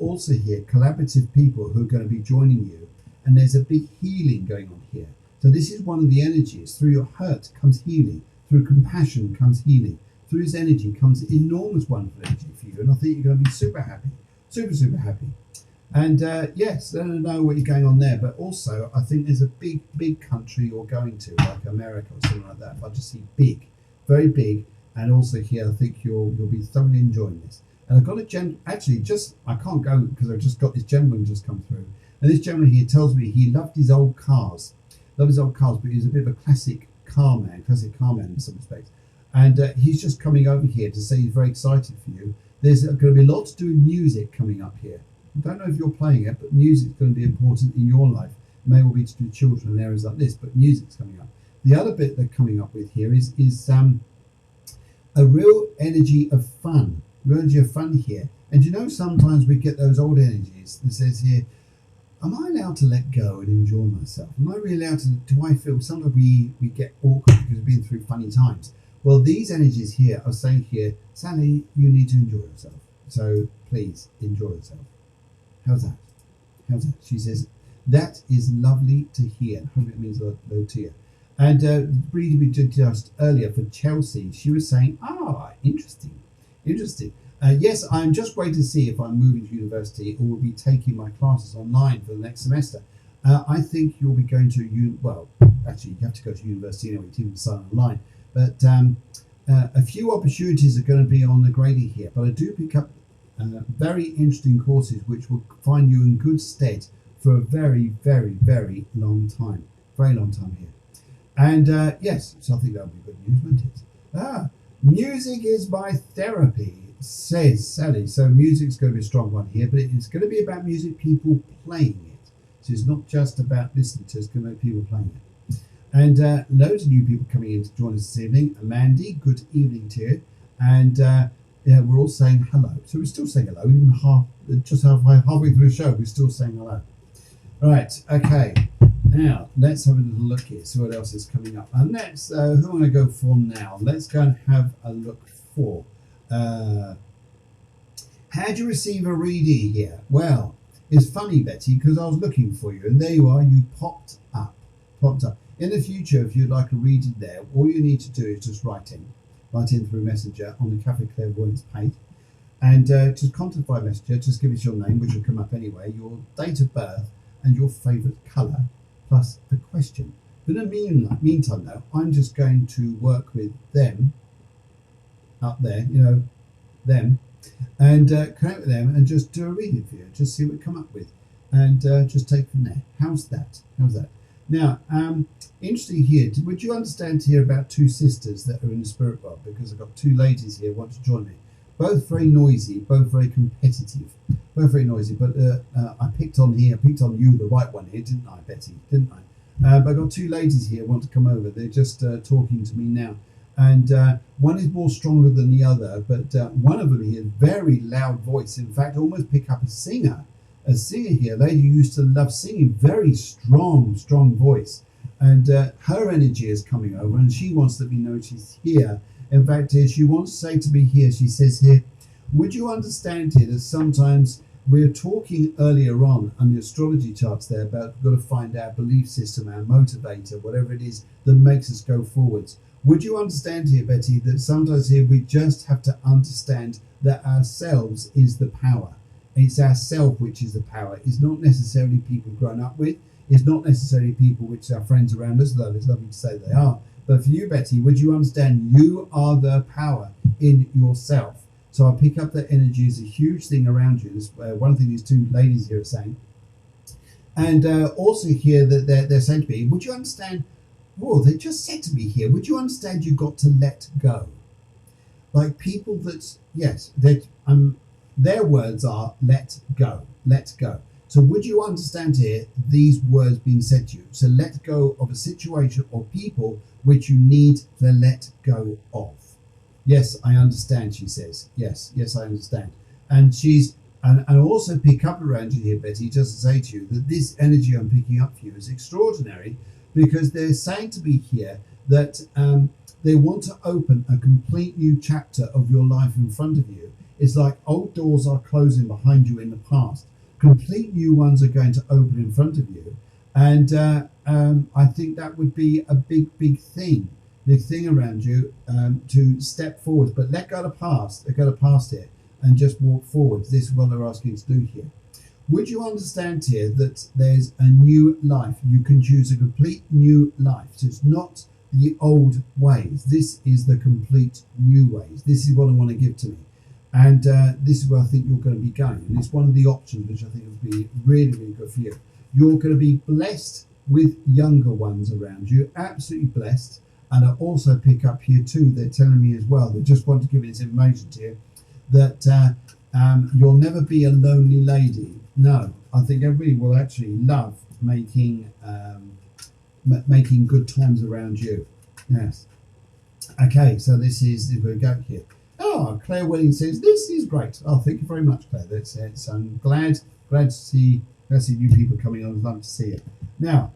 also here collaborative people who are going to be joining you, and there's a big healing going on here. So this is one of the energies. Through your hurt comes healing. Through compassion comes healing. Through his energy comes enormous wonderful energy for you, and I think you're going to be super happy, super happy. And yes, I don't know what you're going on there, but also I think there's a big country you're going to, like America or something like that. I just see big, very big. And also here, I think you'll be thoroughly enjoying this. And I've got a I can't go because I've just got this gentleman just come through. And this gentleman here tells me he loved his old cars. But he was a bit of a classic car man in some respects. And he's just coming over here to say he's very excited for you. There's going to be a lot to do with music coming up here. I don't know if you're playing it, but music's going to be important in your life. It may well be to do with children and areas like this, but music's coming up. The other bit they're coming up with here is a real energy of fun. Here. And you know, sometimes we get those old energies that says here, am I allowed to let go and enjoy myself? Am I really allowed to, do I feel, sometimes we get awkward because we've been through funny times. Well, these energies here are saying here, Sally, you need to enjoy yourself. So please enjoy yourself. How's that? She says, that is lovely to hear. I hope it means a lot to you. And reading we did just earlier for Chelsea, she was saying, interesting. Yes, I'm just waiting to see if I'm moving to university or will be taking my classes online for the next semester. I think you'll be going to, well, actually, you have to go to university anyway to even sign online. But a few opportunities are going to be on the grading here. But I do pick up very interesting courses which will find you in good stead for a very, very, very long time. Very long time here. And yes, so I think that would be good news, wouldn't it? Music is my therapy, says Sally. So music's going to be a strong one here, but it's going to be about music, people playing it. So it's not just about listening to it, it's going to be people playing it. And loads of new people coming in to join us this evening. Mandy, good evening to you. And yeah, we're all saying hello. So we're still saying hello, even halfway through the show, we're still saying hello. Right, okay. Now, let's have a little look here, see what else is coming up. And let's, who am I going to go for now? Let's go and have a look for, how do you receive a reading here? Well, it's funny, Betty, because I was looking for you, and there you are, you popped up. In the future, if you'd like a reading there, all you need to do is just write in through Messenger on the Cafe Clairvoyance page, and just contact by Messenger, just give us your name, which will come up anyway, your date of birth, and your favourite colour, plus a question. But in the meantime, though, I'm just going to work with them up there, them, and connect with them and just do a reading for you, just see what we come up with, and just take from there. How's that? Now, interesting here, would you understand to hear about two sisters that are in the spirit world? Because I've got two ladies here who want to join me. Both very noisy, both very competitive, both very noisy. But I picked on you, the right one here, didn't I, Betty? Didn't I? But I've got two ladies here who want to come over. They're just talking to me now. And one is more stronger than the other, but one of them here, very loud voice. In fact, almost pick up a singer here, a lady who used to love singing, very strong voice. And her energy is coming over, and she wants to be known she's here. In fact, she wants to say to me here, she says here, would you understand here that sometimes we're talking earlier on the astrology charts there about we've got to find our belief system, our motivator, whatever it is that makes us go forwards. Would you understand here, Betty, that sometimes here we just have to understand that ourselves is the power. It's ourself which is the power. It's not necessarily people grown up with. It's not necessarily people which are friends around us, though it's lovely to say they are. But for you, Betty, would you understand you are the power in yourself? So I pick up that energy is a huge thing around you. This, one thing these two ladies here are saying. And also here that they're saying to me, would you understand, they just said to me here, would you understand you got to let go? Like people that, yes, their words are let go. So would you understand here these words being said to you? So let go of a situation or people which you need to let go of. Yes, I understand, she says. Yes, I understand. And and also pick up around you here, Betty, just to say to you that this energy I'm picking up for you is extraordinary, because they're saying to me here that they want to open a complete new chapter of your life in front of you. It's like old doors are closing behind you in the past. Complete new ones are going to open in front of you. And I think that would be a big thing around you, to step forward. But let go of the past here and just walk forward. This is what they're asking you to do here. Would you understand here that there's a new life? You can choose a complete new life. So it's not the old ways. This is the complete new ways. This is what I want to give to me. And this is where I think you're going to be going. And it's one of the options which I think would be really good for you. You're going to be blessed with younger ones around you, absolutely blessed. And I also pick up here too, they're telling me as well, they just want to give me this information to you, that you'll never be a lonely lady. No, I think everybody will actually love making good times around you. Yes. Okay, so this is where we go here. Oh, Claire Willing says, this is great. Oh, thank you very much, Claire. That's it. So I'm glad to see new people coming on. I'd love to see it. Now,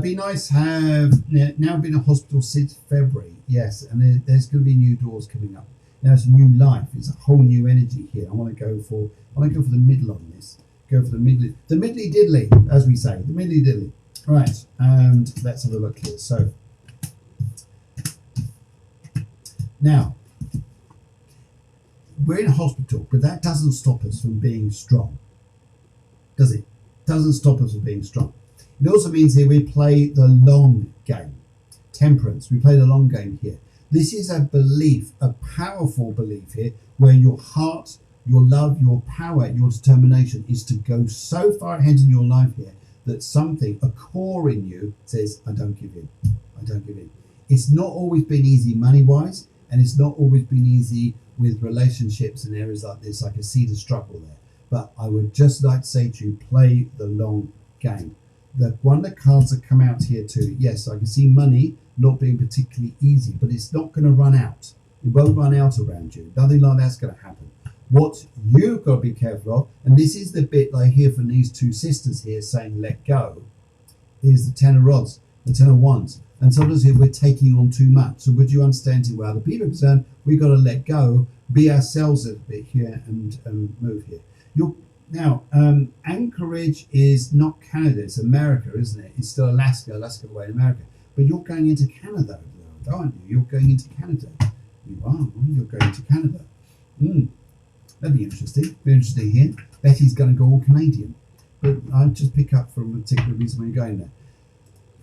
be nice to have now been in hospital since February. Yes, and there's going to be new doors coming up. Now it's a new life. It's a whole new energy here. I want to go for the middle on this. Go for the middly diddly, as we say, the middly diddly. Right, and let's have a look here. So now we're in a hospital, but that doesn't stop us from being strong, does it? Doesn't stop us from being strong. It also means here we play the long game. Temperance, we play the long game here. This is a belief, a powerful belief here, where your heart, your love, your power, your determination is to go so far ahead in your life here that something, a core in you, says, I don't give in. I don't give in. It's not always been easy money-wise, and it's not always been easy with relationships and areas like this. I can see the struggle there. But I would just like to say to you, play the long game. One of the cards that come out here too, yes, I can see money not being particularly easy, but it's not going to run out. It won't run out around you. Nothing like that's going to happen. What you've got to be careful of, and this is the bit I hear from these two sisters here saying let go, is the Ten of Rods, the Ten of Wands. And sometimes here we're taking on too much. So would you understand it well? The people are concerned, we've got to let go, be ourselves a bit here and move here. Now, Anchorage is not Canada, it's America, isn't it? It's still Alaska away in America. But you're going into Canada, aren't you? You're going into Canada. You are, you're going to Canada. That'd be interesting. Be interesting here. Betty's going to go all Canadian. But I'll just pick up from a particular reason why you're going there.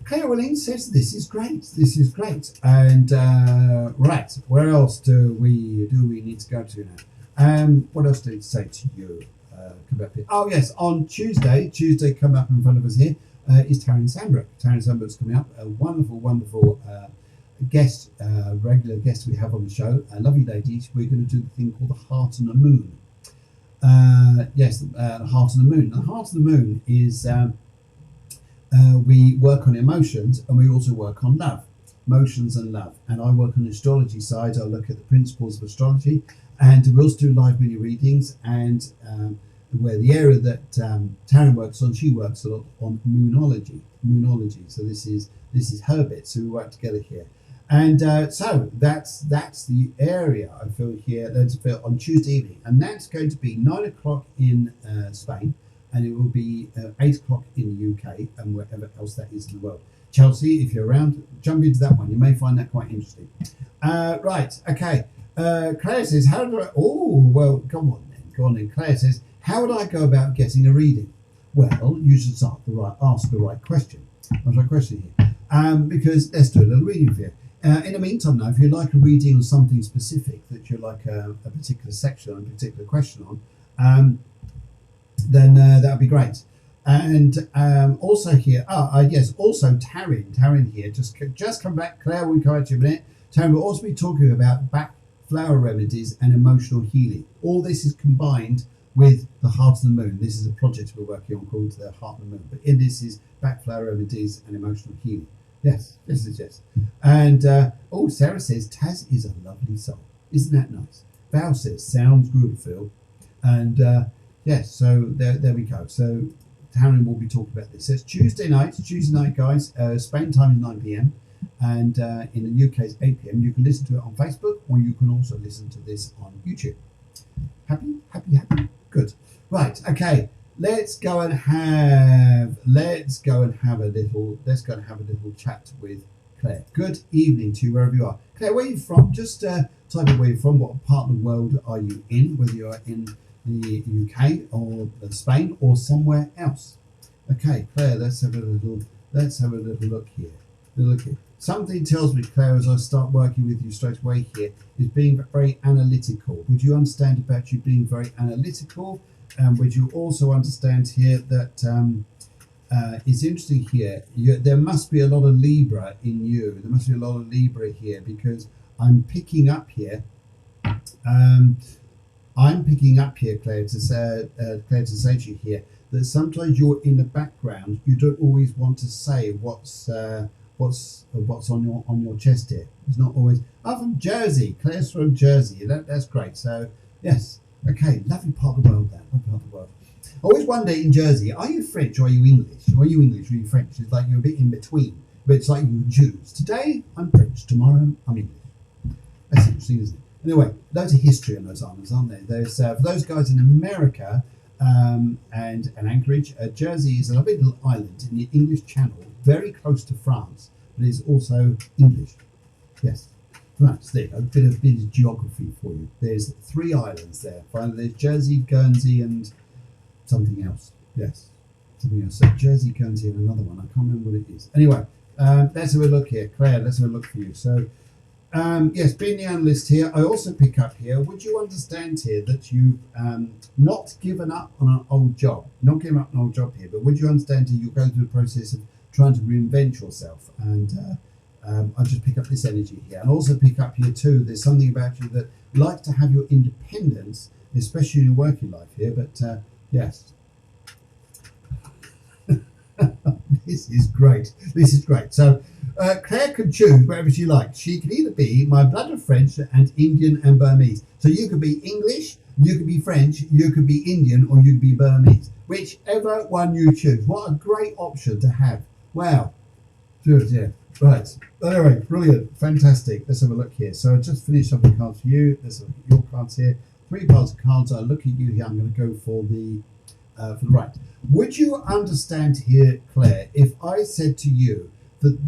Clairvoyance says this is great. This is great. And right, where else do we need to go to now? What else did it say to you? Come up here. Oh yes, on Tuesday come up in front of us here is Taryn Sandbrook. Taryn Sandbrook's coming up. A wonderful guest, regular guest we have on the show. A lovely lady. We're going to do the thing called the Heart and the Moon. Yes, the Heart and the Moon. The Heart and the Moon is we work on emotions and we also work on love, emotions and love. And I work on the astrology side. I look at the principles of astrology, and we also do live mini readings. And where the area that Taryn works on, she works a lot on moonology. So this is her bit. So we work together here. And so that's the area I feel here. That's on Tuesday evening, and that's going to be 9 o'clock in Spain, and it will be 8 o'clock in the UK and wherever else that is in the world. Chelsea, if you're around, jump into that one. You may find that quite interesting. Right, okay. Claire says, how do I... Oh, well, go on then. Claire says, how would I go about getting a reading? Well, you should ask the right question. That's the right question here. Because let's do a little reading for you. In the meantime, now, if you'd like a reading on something specific that you'd like a particular section, a particular question on, then that would be great. And also here, yes, also Taryn here, just come back. Claire, we'll come back to you in a minute. Taryn will also be talking about back flower remedies and emotional healing. All this is combined with the Heart and the Moon. This is a project we're working on called the Heart and the Moon. But in this is back flower remedies and emotional healing. Yes. And Sarah says Taz is a lovely soul. Isn't that nice? Val says sounds good, Phil. And yes, so there we go. So Taryn will be talking about this. So it's Tuesday night, guys. Spain time is 9 p.m. and in the UK it's 8 p.m. You can listen to it on Facebook, or you can also listen to this on YouTube. Happy? Good. Right. Okay. Let's go and have a little chat with Claire. Good evening to you wherever you are. Claire, where are you from? Just type in where you're from. What part of the world are you in? Whether you are in the UK or Spain or somewhere else. Okay, Claire, let's have a little look here. Something tells me, Claire, as I start working with you straight away here, is being very analytical. Would you understand about you being very analytical? Would you also understand here that it's interesting here, there must be a lot of Libra in you. There must be a lot of Libra here, because I'm picking up here, Claire, to say to you here, that sometimes you're in the background. You don't always want to say what's on your chest here. It's not always. I'm from Jersey. Claire's from Jersey. That's great. So yes, okay, lovely part of the world there. Lovely part of the world. I always wonder in Jersey, are you French or are you English? Or are you English or are you French? It's like you're a bit in between. But it's like you're Jews. Today I'm French. Tomorrow I'm English. That's interesting, isn't it? Anyway, loads of history on those islands, aren't there? There's for those guys in America and Anchorage, Jersey is a lovely little island in the English Channel very close to France, but it's also English. Yes. Right, so there, a bit of geography for you. There's 3 islands there. Finally, there's Jersey, Guernsey, and something else. Yes, something else. So Jersey, Guernsey, and another one. I can't remember what it is. Anyway, let's have a look here. Claire, let's have a look for you. So, yes, being the analyst here, I also pick up here. Would you understand here that you've not given up on an old job? Not given up on an old job here, but would you understand here you're going through the process of trying to reinvent yourself? And I just pick up this energy here, and also pick up here too. There's something about you that like to have your independence, especially in your working life here. But yes, this is great. This is great. So Claire can choose wherever she likes. She can either be my blood of French and Indian and Burmese. So you could be English, you could be French, you could be Indian, or you could be Burmese. Whichever one you choose. What a great option to have. Wow. Good, yeah. Right. Anyway, brilliant. Fantastic. Let's have a look here. So I just finished up the cards for you. Let's look at your cards here. 3 piles of cards. I look at you here. I'm going to go for the right. Would you understand here, Claire, if I said to you that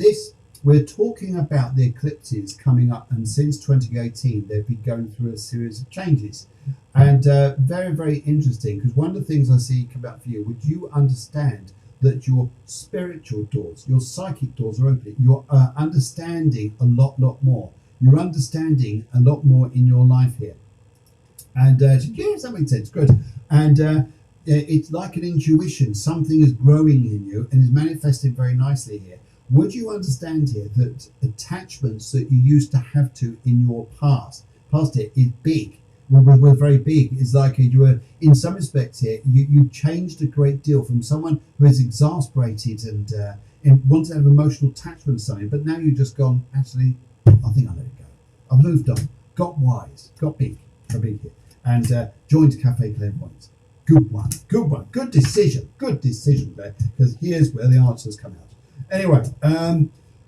we're talking about the eclipses coming up, and since 2018 they've been going through a series of changes, and very, very interesting, because one of the things I see come out for you, would you understand that your spiritual doors, your psychic doors are opening? You're understanding a lot more. You're understanding a lot more in your life here. And yes, that makes sense. Good. And it's like an intuition. Something is growing in you and is manifesting very nicely here. Would you understand here that attachments that you used to have to in your past here is big? We're very big. It's like you were, in some respects here, you changed a great deal from someone who is exasperated and wants to have emotional attachment to something, but now you've just gone, actually, I think I'll let it go. I've moved on, got wise, got big here, and joined Cafe Clairvoyance. Good one, good decision there, because here's where the answers come out. Anyway,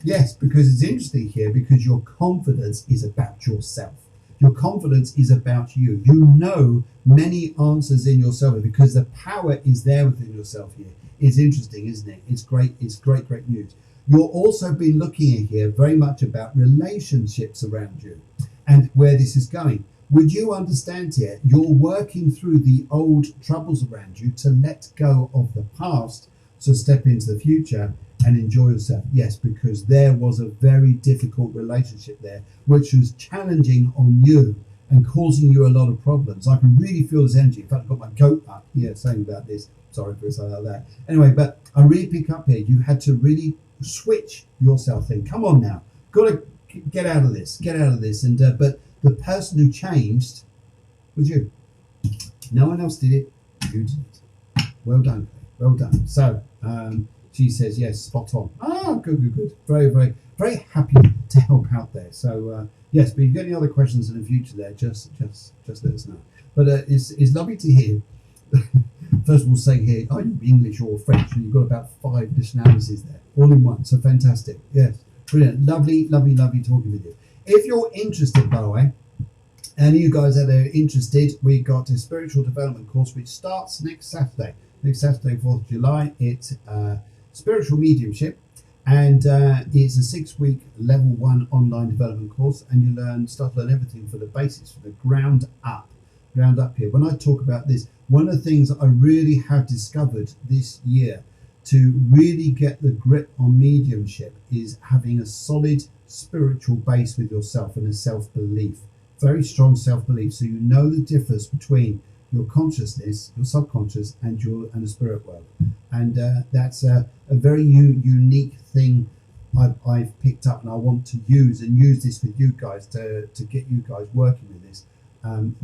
yes, because it's interesting here, because your confidence is about yourself. Your confidence is about you. You know many answers in yourself because the power is there within yourself here. It's interesting, isn't it? It's great. It's great news. You'll also be looking at here very much about relationships around you and where this is going. Would you understand here? You're working through the old troubles around you to let go of the past, to step into the future and enjoy yourself. Yes, because there was a very difficult relationship there, which was challenging on you and causing you a lot of problems. I can really feel this energy. In fact, I've got my goat up here saying about this. Sorry for saying like that. Anyway, but I really pick up here. You had to really switch yourself in. Come on now. Got to get out of this. And but the person who changed was you. No one else did it. You did it. Well done. Well done. So, she says, yes, spot on. Ah, good. Very, very happy to help out there. So, yes, but if you've got any other questions in the future there, just let us know. But it's lovely to hear. First of all, say here, are you English or French? And you've got about 5 nationalities there, all in one. So fantastic. Yes, brilliant. Lovely talking with you. If you're interested, by the way, and you guys that are interested, we've got a spiritual development course which starts next Saturday. Next Saturday, 4th of July. It's spiritual mediumship, and it's a 6-week level 1 online development course, and you start to learn everything from the basics, from the ground up here. When I talk about this, one of the things I really have discovered this year to really get the grip on mediumship is having a solid spiritual base with yourself and a self-belief, very strong self-belief, so you know the difference between your consciousness, your subconscious, and the spirit world. And that's a very unique thing I've picked up, and I want to use this with you guys to get you guys working with this.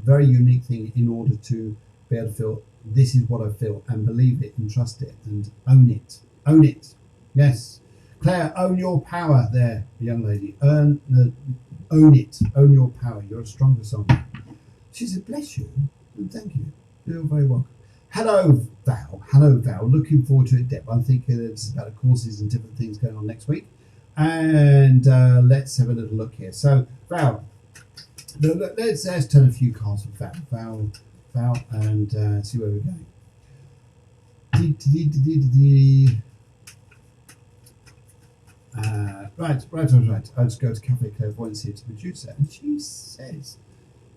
Very unique thing in order to be able to feel this is what I feel, and believe it and trust it and own it. Yes, Claire, own your power there, young lady. Own it. Own your power. You're a stronger soul. She said, bless you. Thank you. You're very welcome. Hello, Val. Looking forward to it, Deb. I'm thinking it's about the courses and different things going on next week. And let's have a little look here. So, Val, let's turn a few cards for Val, and see where we're going. Right. I just go to Cafe Clairvoyance here to produce it, and she says,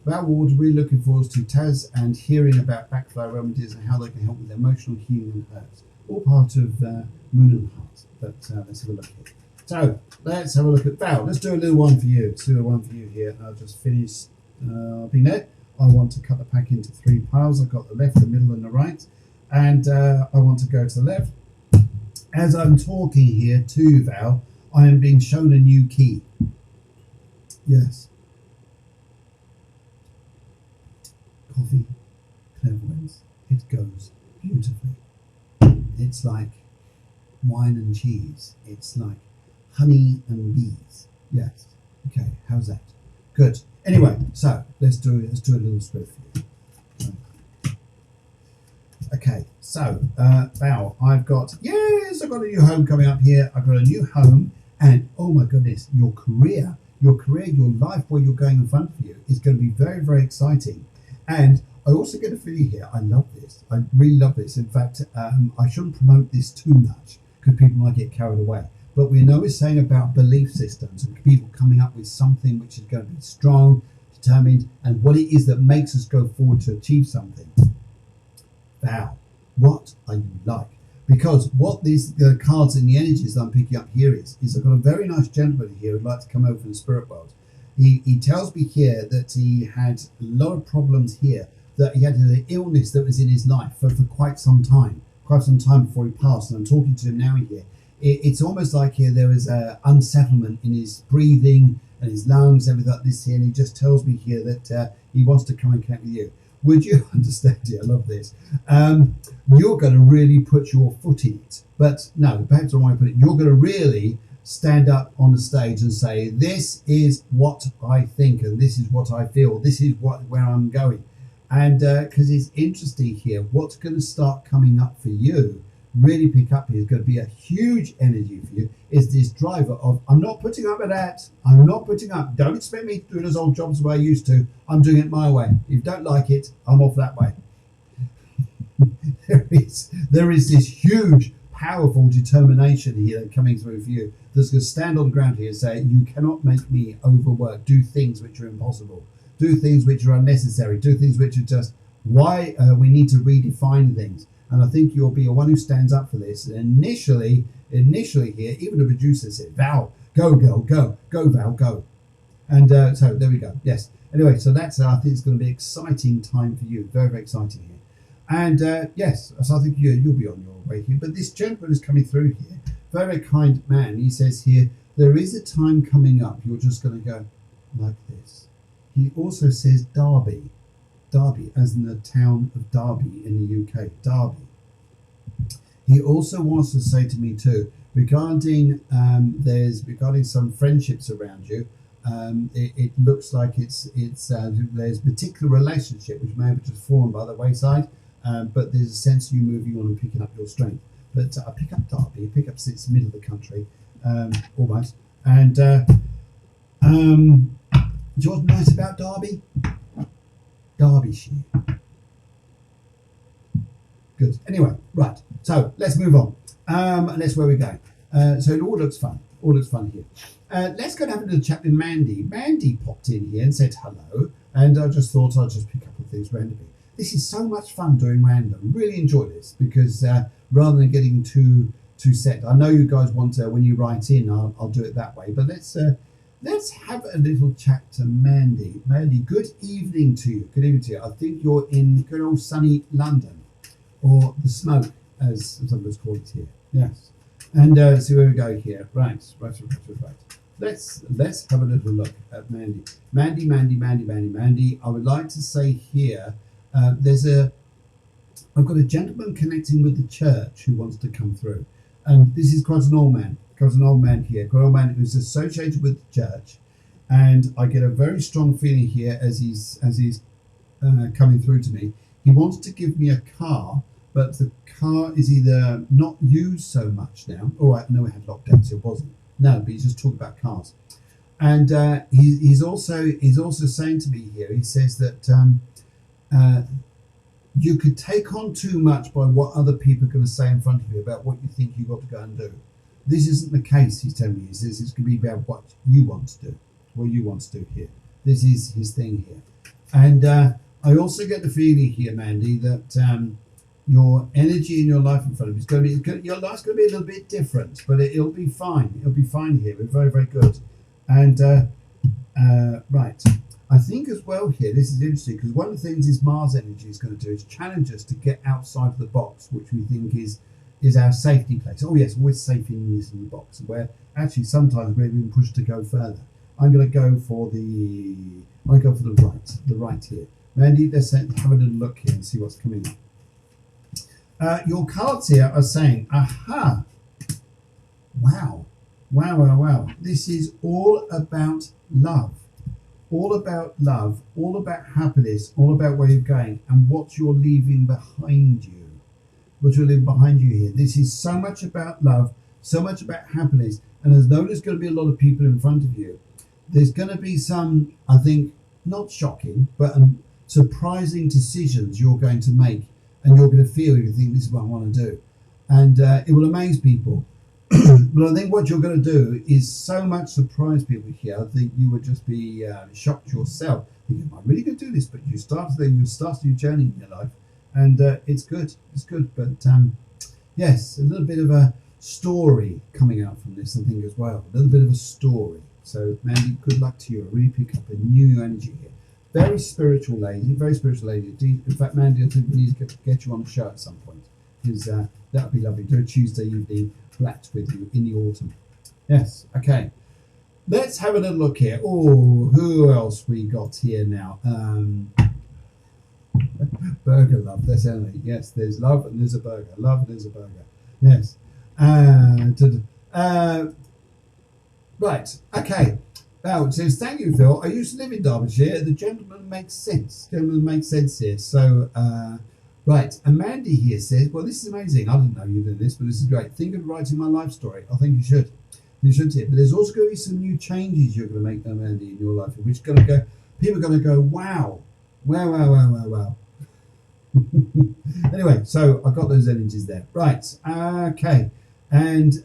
Val Ward, we're looking forward to Taz and hearing about backflow remedies and how they can help with emotional healing and hurt. All part of Moon and Heart. But let's have a look here. So let's have a look at Val. Let's do a little one for you. Let's do a one for you here. I'll just finish being there. I want to cut the pack into 3 piles. I've got the left, the middle, and the right. And I want to go to the left. As I'm talking here to Val, I am being shown a new key. Yes. Coffee, clairvoyance. It goes beautifully. It's like wine and cheese. It's like honey and bees. Yes. Okay. How's that? Good. Anyway, so let's do a little spread for you. Okay, so Val, I've got a new home coming up here. I've got a new home, and oh my goodness, your career, your life, where you're going in front of you is going to be very, very exciting. And I also get a feeling here, I love this. I really love this. In fact, I shouldn't promote this too much because people might get carried away. But we know it's saying about belief systems and people coming up with something which is going to be strong, determined, and what it is that makes us go forward to achieve something. Val, what are you like? Because what the cards and the energies that I'm picking up here is I've got a very nice gentleman here who'd like to come over from the spirit world. He tells me here that he had a lot of problems here, that he had an illness that was in his life for quite some time before he passed. And I'm talking to him now here. It's almost like here there is a unsettlement in his breathing and his lungs, everything like this here. And he just tells me here that he wants to come and connect with you. Would you understand it? I love this. You're going to really put your foot in it. But no, perhaps the wrong way to put it. You're going to really stand up on the stage and say, this is what I think and this is what I feel. This is where I'm going. And because it's interesting here, what's going to start coming up for you, really pick up here, is going to be a huge energy for you, is this driver of, I'm not putting up with that. I'm not putting up. Don't expect me to do those old jobs the way I used to. I'm doing it my way. If you don't like it, I'm off that way. there is this huge, powerful determination here coming through for you that's going to stand on the ground here and say, you cannot make me overwork, do things which are impossible, do things which are unnecessary, do things which are just why we need to redefine things. And I think you'll be a one who stands up for this. And initially here, even the producer said, Val, go girl, go Val, go. And so there we go. Yes. Anyway, so that's, I think it's going to be an exciting time for you. Very, very exciting here. And yes, so I think you'll be on your way here. But this gentleman is coming through here, very kind man. He says here, there is a time coming up. You're just going to go like this. He also says Derby, as in the town of Derby in the UK, Derby. He also wants to say to me too, regarding some friendships around you. It looks like there's a particular relationship which may have just fallen by the wayside, but there's a sense of you moving on and picking up your strength. But I pick up Derby, pick up its middle of the country, almost. And do you know what's nice about Derby? Derbyshire. Good. Anyway, right. So let's move on. That's where we're going. So it all looks fun. All looks fun here. Let's go and have a little chat with Mandy. Mandy popped in here and said hello, and I just thought I'd just pick up on things randomly. This is so much fun doing random. Really enjoy this because rather than getting too set, I know you guys want to, when you write in, I'll do it that way. But let's have a little chat to Mandy. Mandy, good evening to you. Good evening to you. I think you're in good old sunny London, or the smoke, as some of us call it here. Yes. And see where we go here. Right. Let's have a little look at Mandy. Mandy. I would like to say here, I've got a gentleman connecting with the church who wants to come through. And this is quite an old man. Quite an old man here. Quite an old man who's associated with the church. And I get a very strong feeling here as he's coming through to me. He wants to give me a car, but the car is either not used so much now. Oh, I know it had lockdown, so it wasn't. No, but he's just talking about cars. And he's also saying to me here, he says that you could take on too much by what other people are going to say in front of you about what you think you've got to go and do. this isn't the case. He's telling me it's going to be about what you want to do, here. This is his thing here. And I also get the feeling here, Mandy, that your energy in your life in front of you is going to be, your life's going to be a little bit different, but it'll be fine. It'll be fine here. We're very, very good. And right, I think as well here, this is interesting, because one of the things this Mars energy is going to do is challenge us to get outside of the box, which we think is our safety place. Oh yes, always safe in this in the box, where actually sometimes we're being pushed to go further. I'm going to go for the right here. Mandy, let's have a little look here and see what's coming up. Your cards here are saying, aha, wow. This is all about love. All about love, all about happiness, all about where you're going and what you're leaving behind you. What you're leaving behind you here. This is so much about love, so much about happiness. And as though there's going to be a lot of people in front of you, there's going to be some, I think, not shocking, but surprising decisions you're going to make, and you're going to feel, you think, this is what I want to do. And it will amaze people. But I think what you're going to do is so much surprise people here that you would just be shocked yourself. Thinking, am I really going to do this? But you started your journey in your life, and it's good. It's good. But yes, a little bit of a story coming out from this, I think, as well. A little bit of a story. So, Mandy, good luck to you. I really pick up a new energy here. Very spiritual lady, very spiritual lady. In fact, Mandy, I think we need to get you on the show at some point, because that would be lovely. Do a Tuesday evening flat with you in the autumn. Yes, okay. Let's have a little look here. Oh, who else we got here now? Burger love, that's Emily. Yes, there's love and there's a burger. Love and there's a burger. Yes. Right, okay. Now it says, thank you, Phil. I used to live in Derbyshire. The gentleman makes sense. Here. So, right. And Mandy here says, well, this is amazing. I didn't know you did this, but this is great. Think of writing my life story. I think you should. You should here. But there's also going to be some new changes you're going to make, Mandy, in your life, which are going to go, people are going to go, wow. Wow. Anyway, so I've got those energies there. Right. Okay. And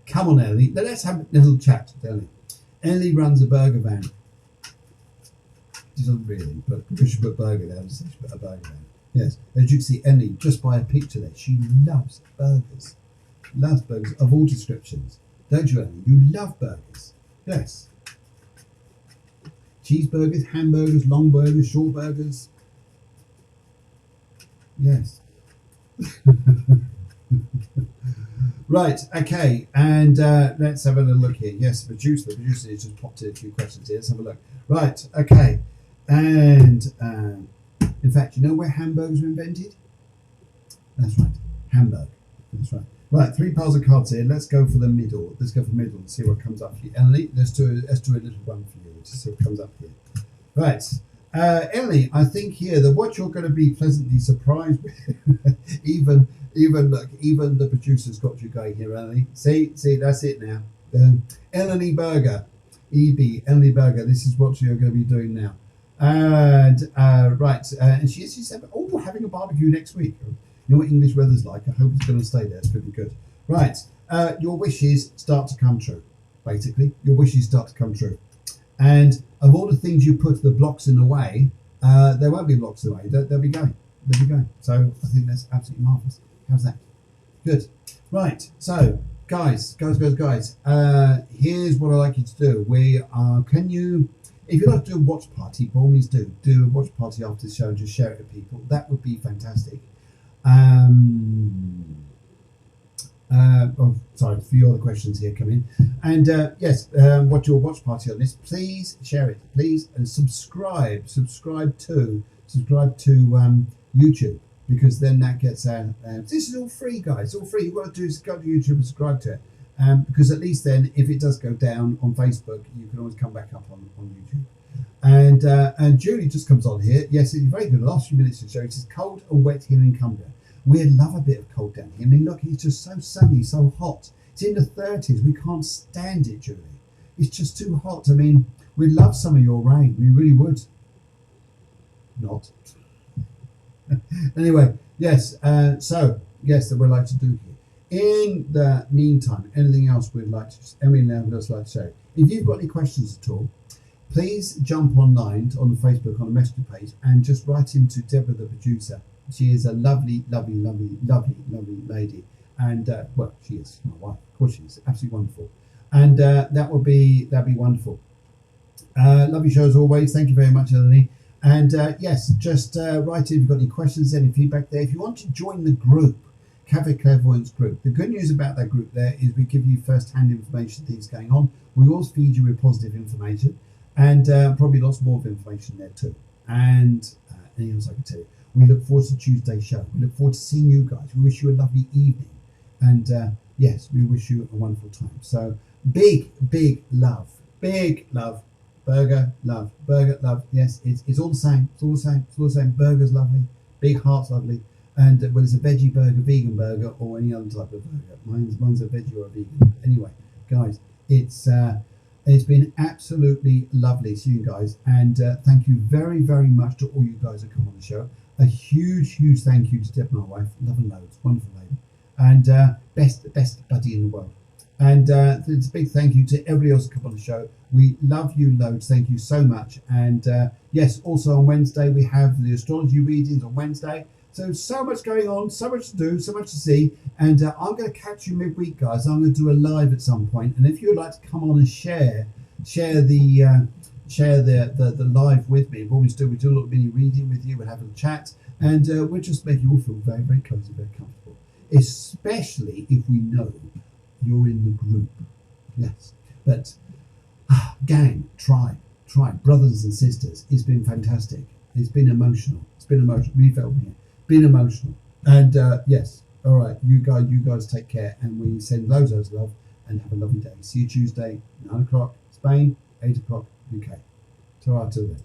come on, Ellie. Let's have a little chat, Ellie. Ellie runs a burger van. She doesn't really, but we should put burger there. She put a burger van. Yes, as you can see, Ellie, just by a picture there, she loves burgers. Loves burgers of all descriptions. Don't you, Ellie? You love burgers. Yes. Cheeseburgers, hamburgers, long burgers, short burgers. Yes. Right, okay, and let's have a little look here. Yes, the producer has just popped in a few questions here. Let's have a look. Right, okay, and in fact, you know where hamburgers were invented? That's right, Hamburg. That's right. Right, 3 piles of cards here. Let's go for the middle. Let's go for the middle and see what comes up here. Emily, let's do a little one for you to see what comes up here. Right. Emily, I think here that what you're going to be pleasantly surprised with, even the producer's got you going here, Emily. See, that's it now. Emily Burger, Emily Burger. This is what you're going to be doing now. And right, and she said, oh, we're having a barbecue next week. You know what English weather's like. I hope it's going to stay there. It's pretty good. Right, your wishes start to come true. Basically, your wishes start to come true. And of all the things you put the blocks in the way, there won't be blocks in the way. They'll be going. They'll be going. So I think that's absolutely marvellous. How's that? Good. Right. So, guys. Here's what I'd like you to do. If you'd like to do a watch party, by all means do a watch party after the show and just share it with people. That would be fantastic. Sorry, a few other questions here come in. And yes, what's your watch party on this? Please share it, please, and subscribe to YouTube, because then that gets this is all free, guys. It's all free. What you got to do is go to YouTube and subscribe to it, because at least then, if it does go down on Facebook, you can always come back up on YouTube. And Julie just comes on here. Yes, it's very good. The last few minutes of the show, it says cold and wet here in Cumbria. We love a bit of cold down here. I mean, look, it's just so sunny, so hot. It's in the 30s. We can't stand it, Julie. It's just too hot. I mean, we'd love some of your rain. We really would. Not. Anyway, yes. So, yes, that we'd like to do here In the meantime, anything else we'd like to, anything else I'd like to say? If you've got any questions at all, please jump online on the Facebook on the messenger page and just write into Deborah, the producer. She is a lovely, lovely, lovely, lovely, lovely lady. And well, she is my wife. Of course, she is absolutely wonderful. And that'd be wonderful. Lovely show as always. Thank you very much, Eleni. And yes, just write in if you've got any questions, any feedback there. If you want to join the group, Cafe Clairvoyance group, the good news about that group there is we give you first-hand information, things going on. We always feed you with positive information, and probably lots more of information there too. And anything else I can tell you. We look forward to Tuesday's show. We look forward to seeing you guys. We wish you a lovely evening. And yes, we wish you a wonderful time. So big, big love. Big love. Burger, love. Burger, love. Yes, it's all the same. It's all the same. It's all the same. Burger's lovely. Big heart's lovely. And whether it's a veggie burger, vegan burger, or any other type of burger. Mine's a veggie or a vegan. Anyway, guys, it's been absolutely lovely seeing you guys. And thank you very, very much to all you guys that come on the show. A huge, huge thank you to Deb, my wife. Love and loads. Wonderful lady. And best buddy in the world. And it's a big thank you to everybody else who come on the show. We love you loads. Thank you so much. And yes, also on Wednesday, we have the astrology readings on Wednesday. So much going on, so much to do, so much to see. And I'm going to catch you midweek, guys. I'm going to do a live at some point. And if you would like to come on and share the live with me, what we do a little mini reading with you. We'll have a chat. And we'll just make you all feel very, very cozy, very comfortable. Especially if we know you're in the group. Yes. But gang, tribe, brothers and sisters, it's been fantastic. It's been emotional. We felt here. Been emotional. And yes, all right, you guys take care, and we send loads of love and have a lovely day. See you Tuesday, 9 o'clock Spain, 8 o'clock UK. Ta-ra till then.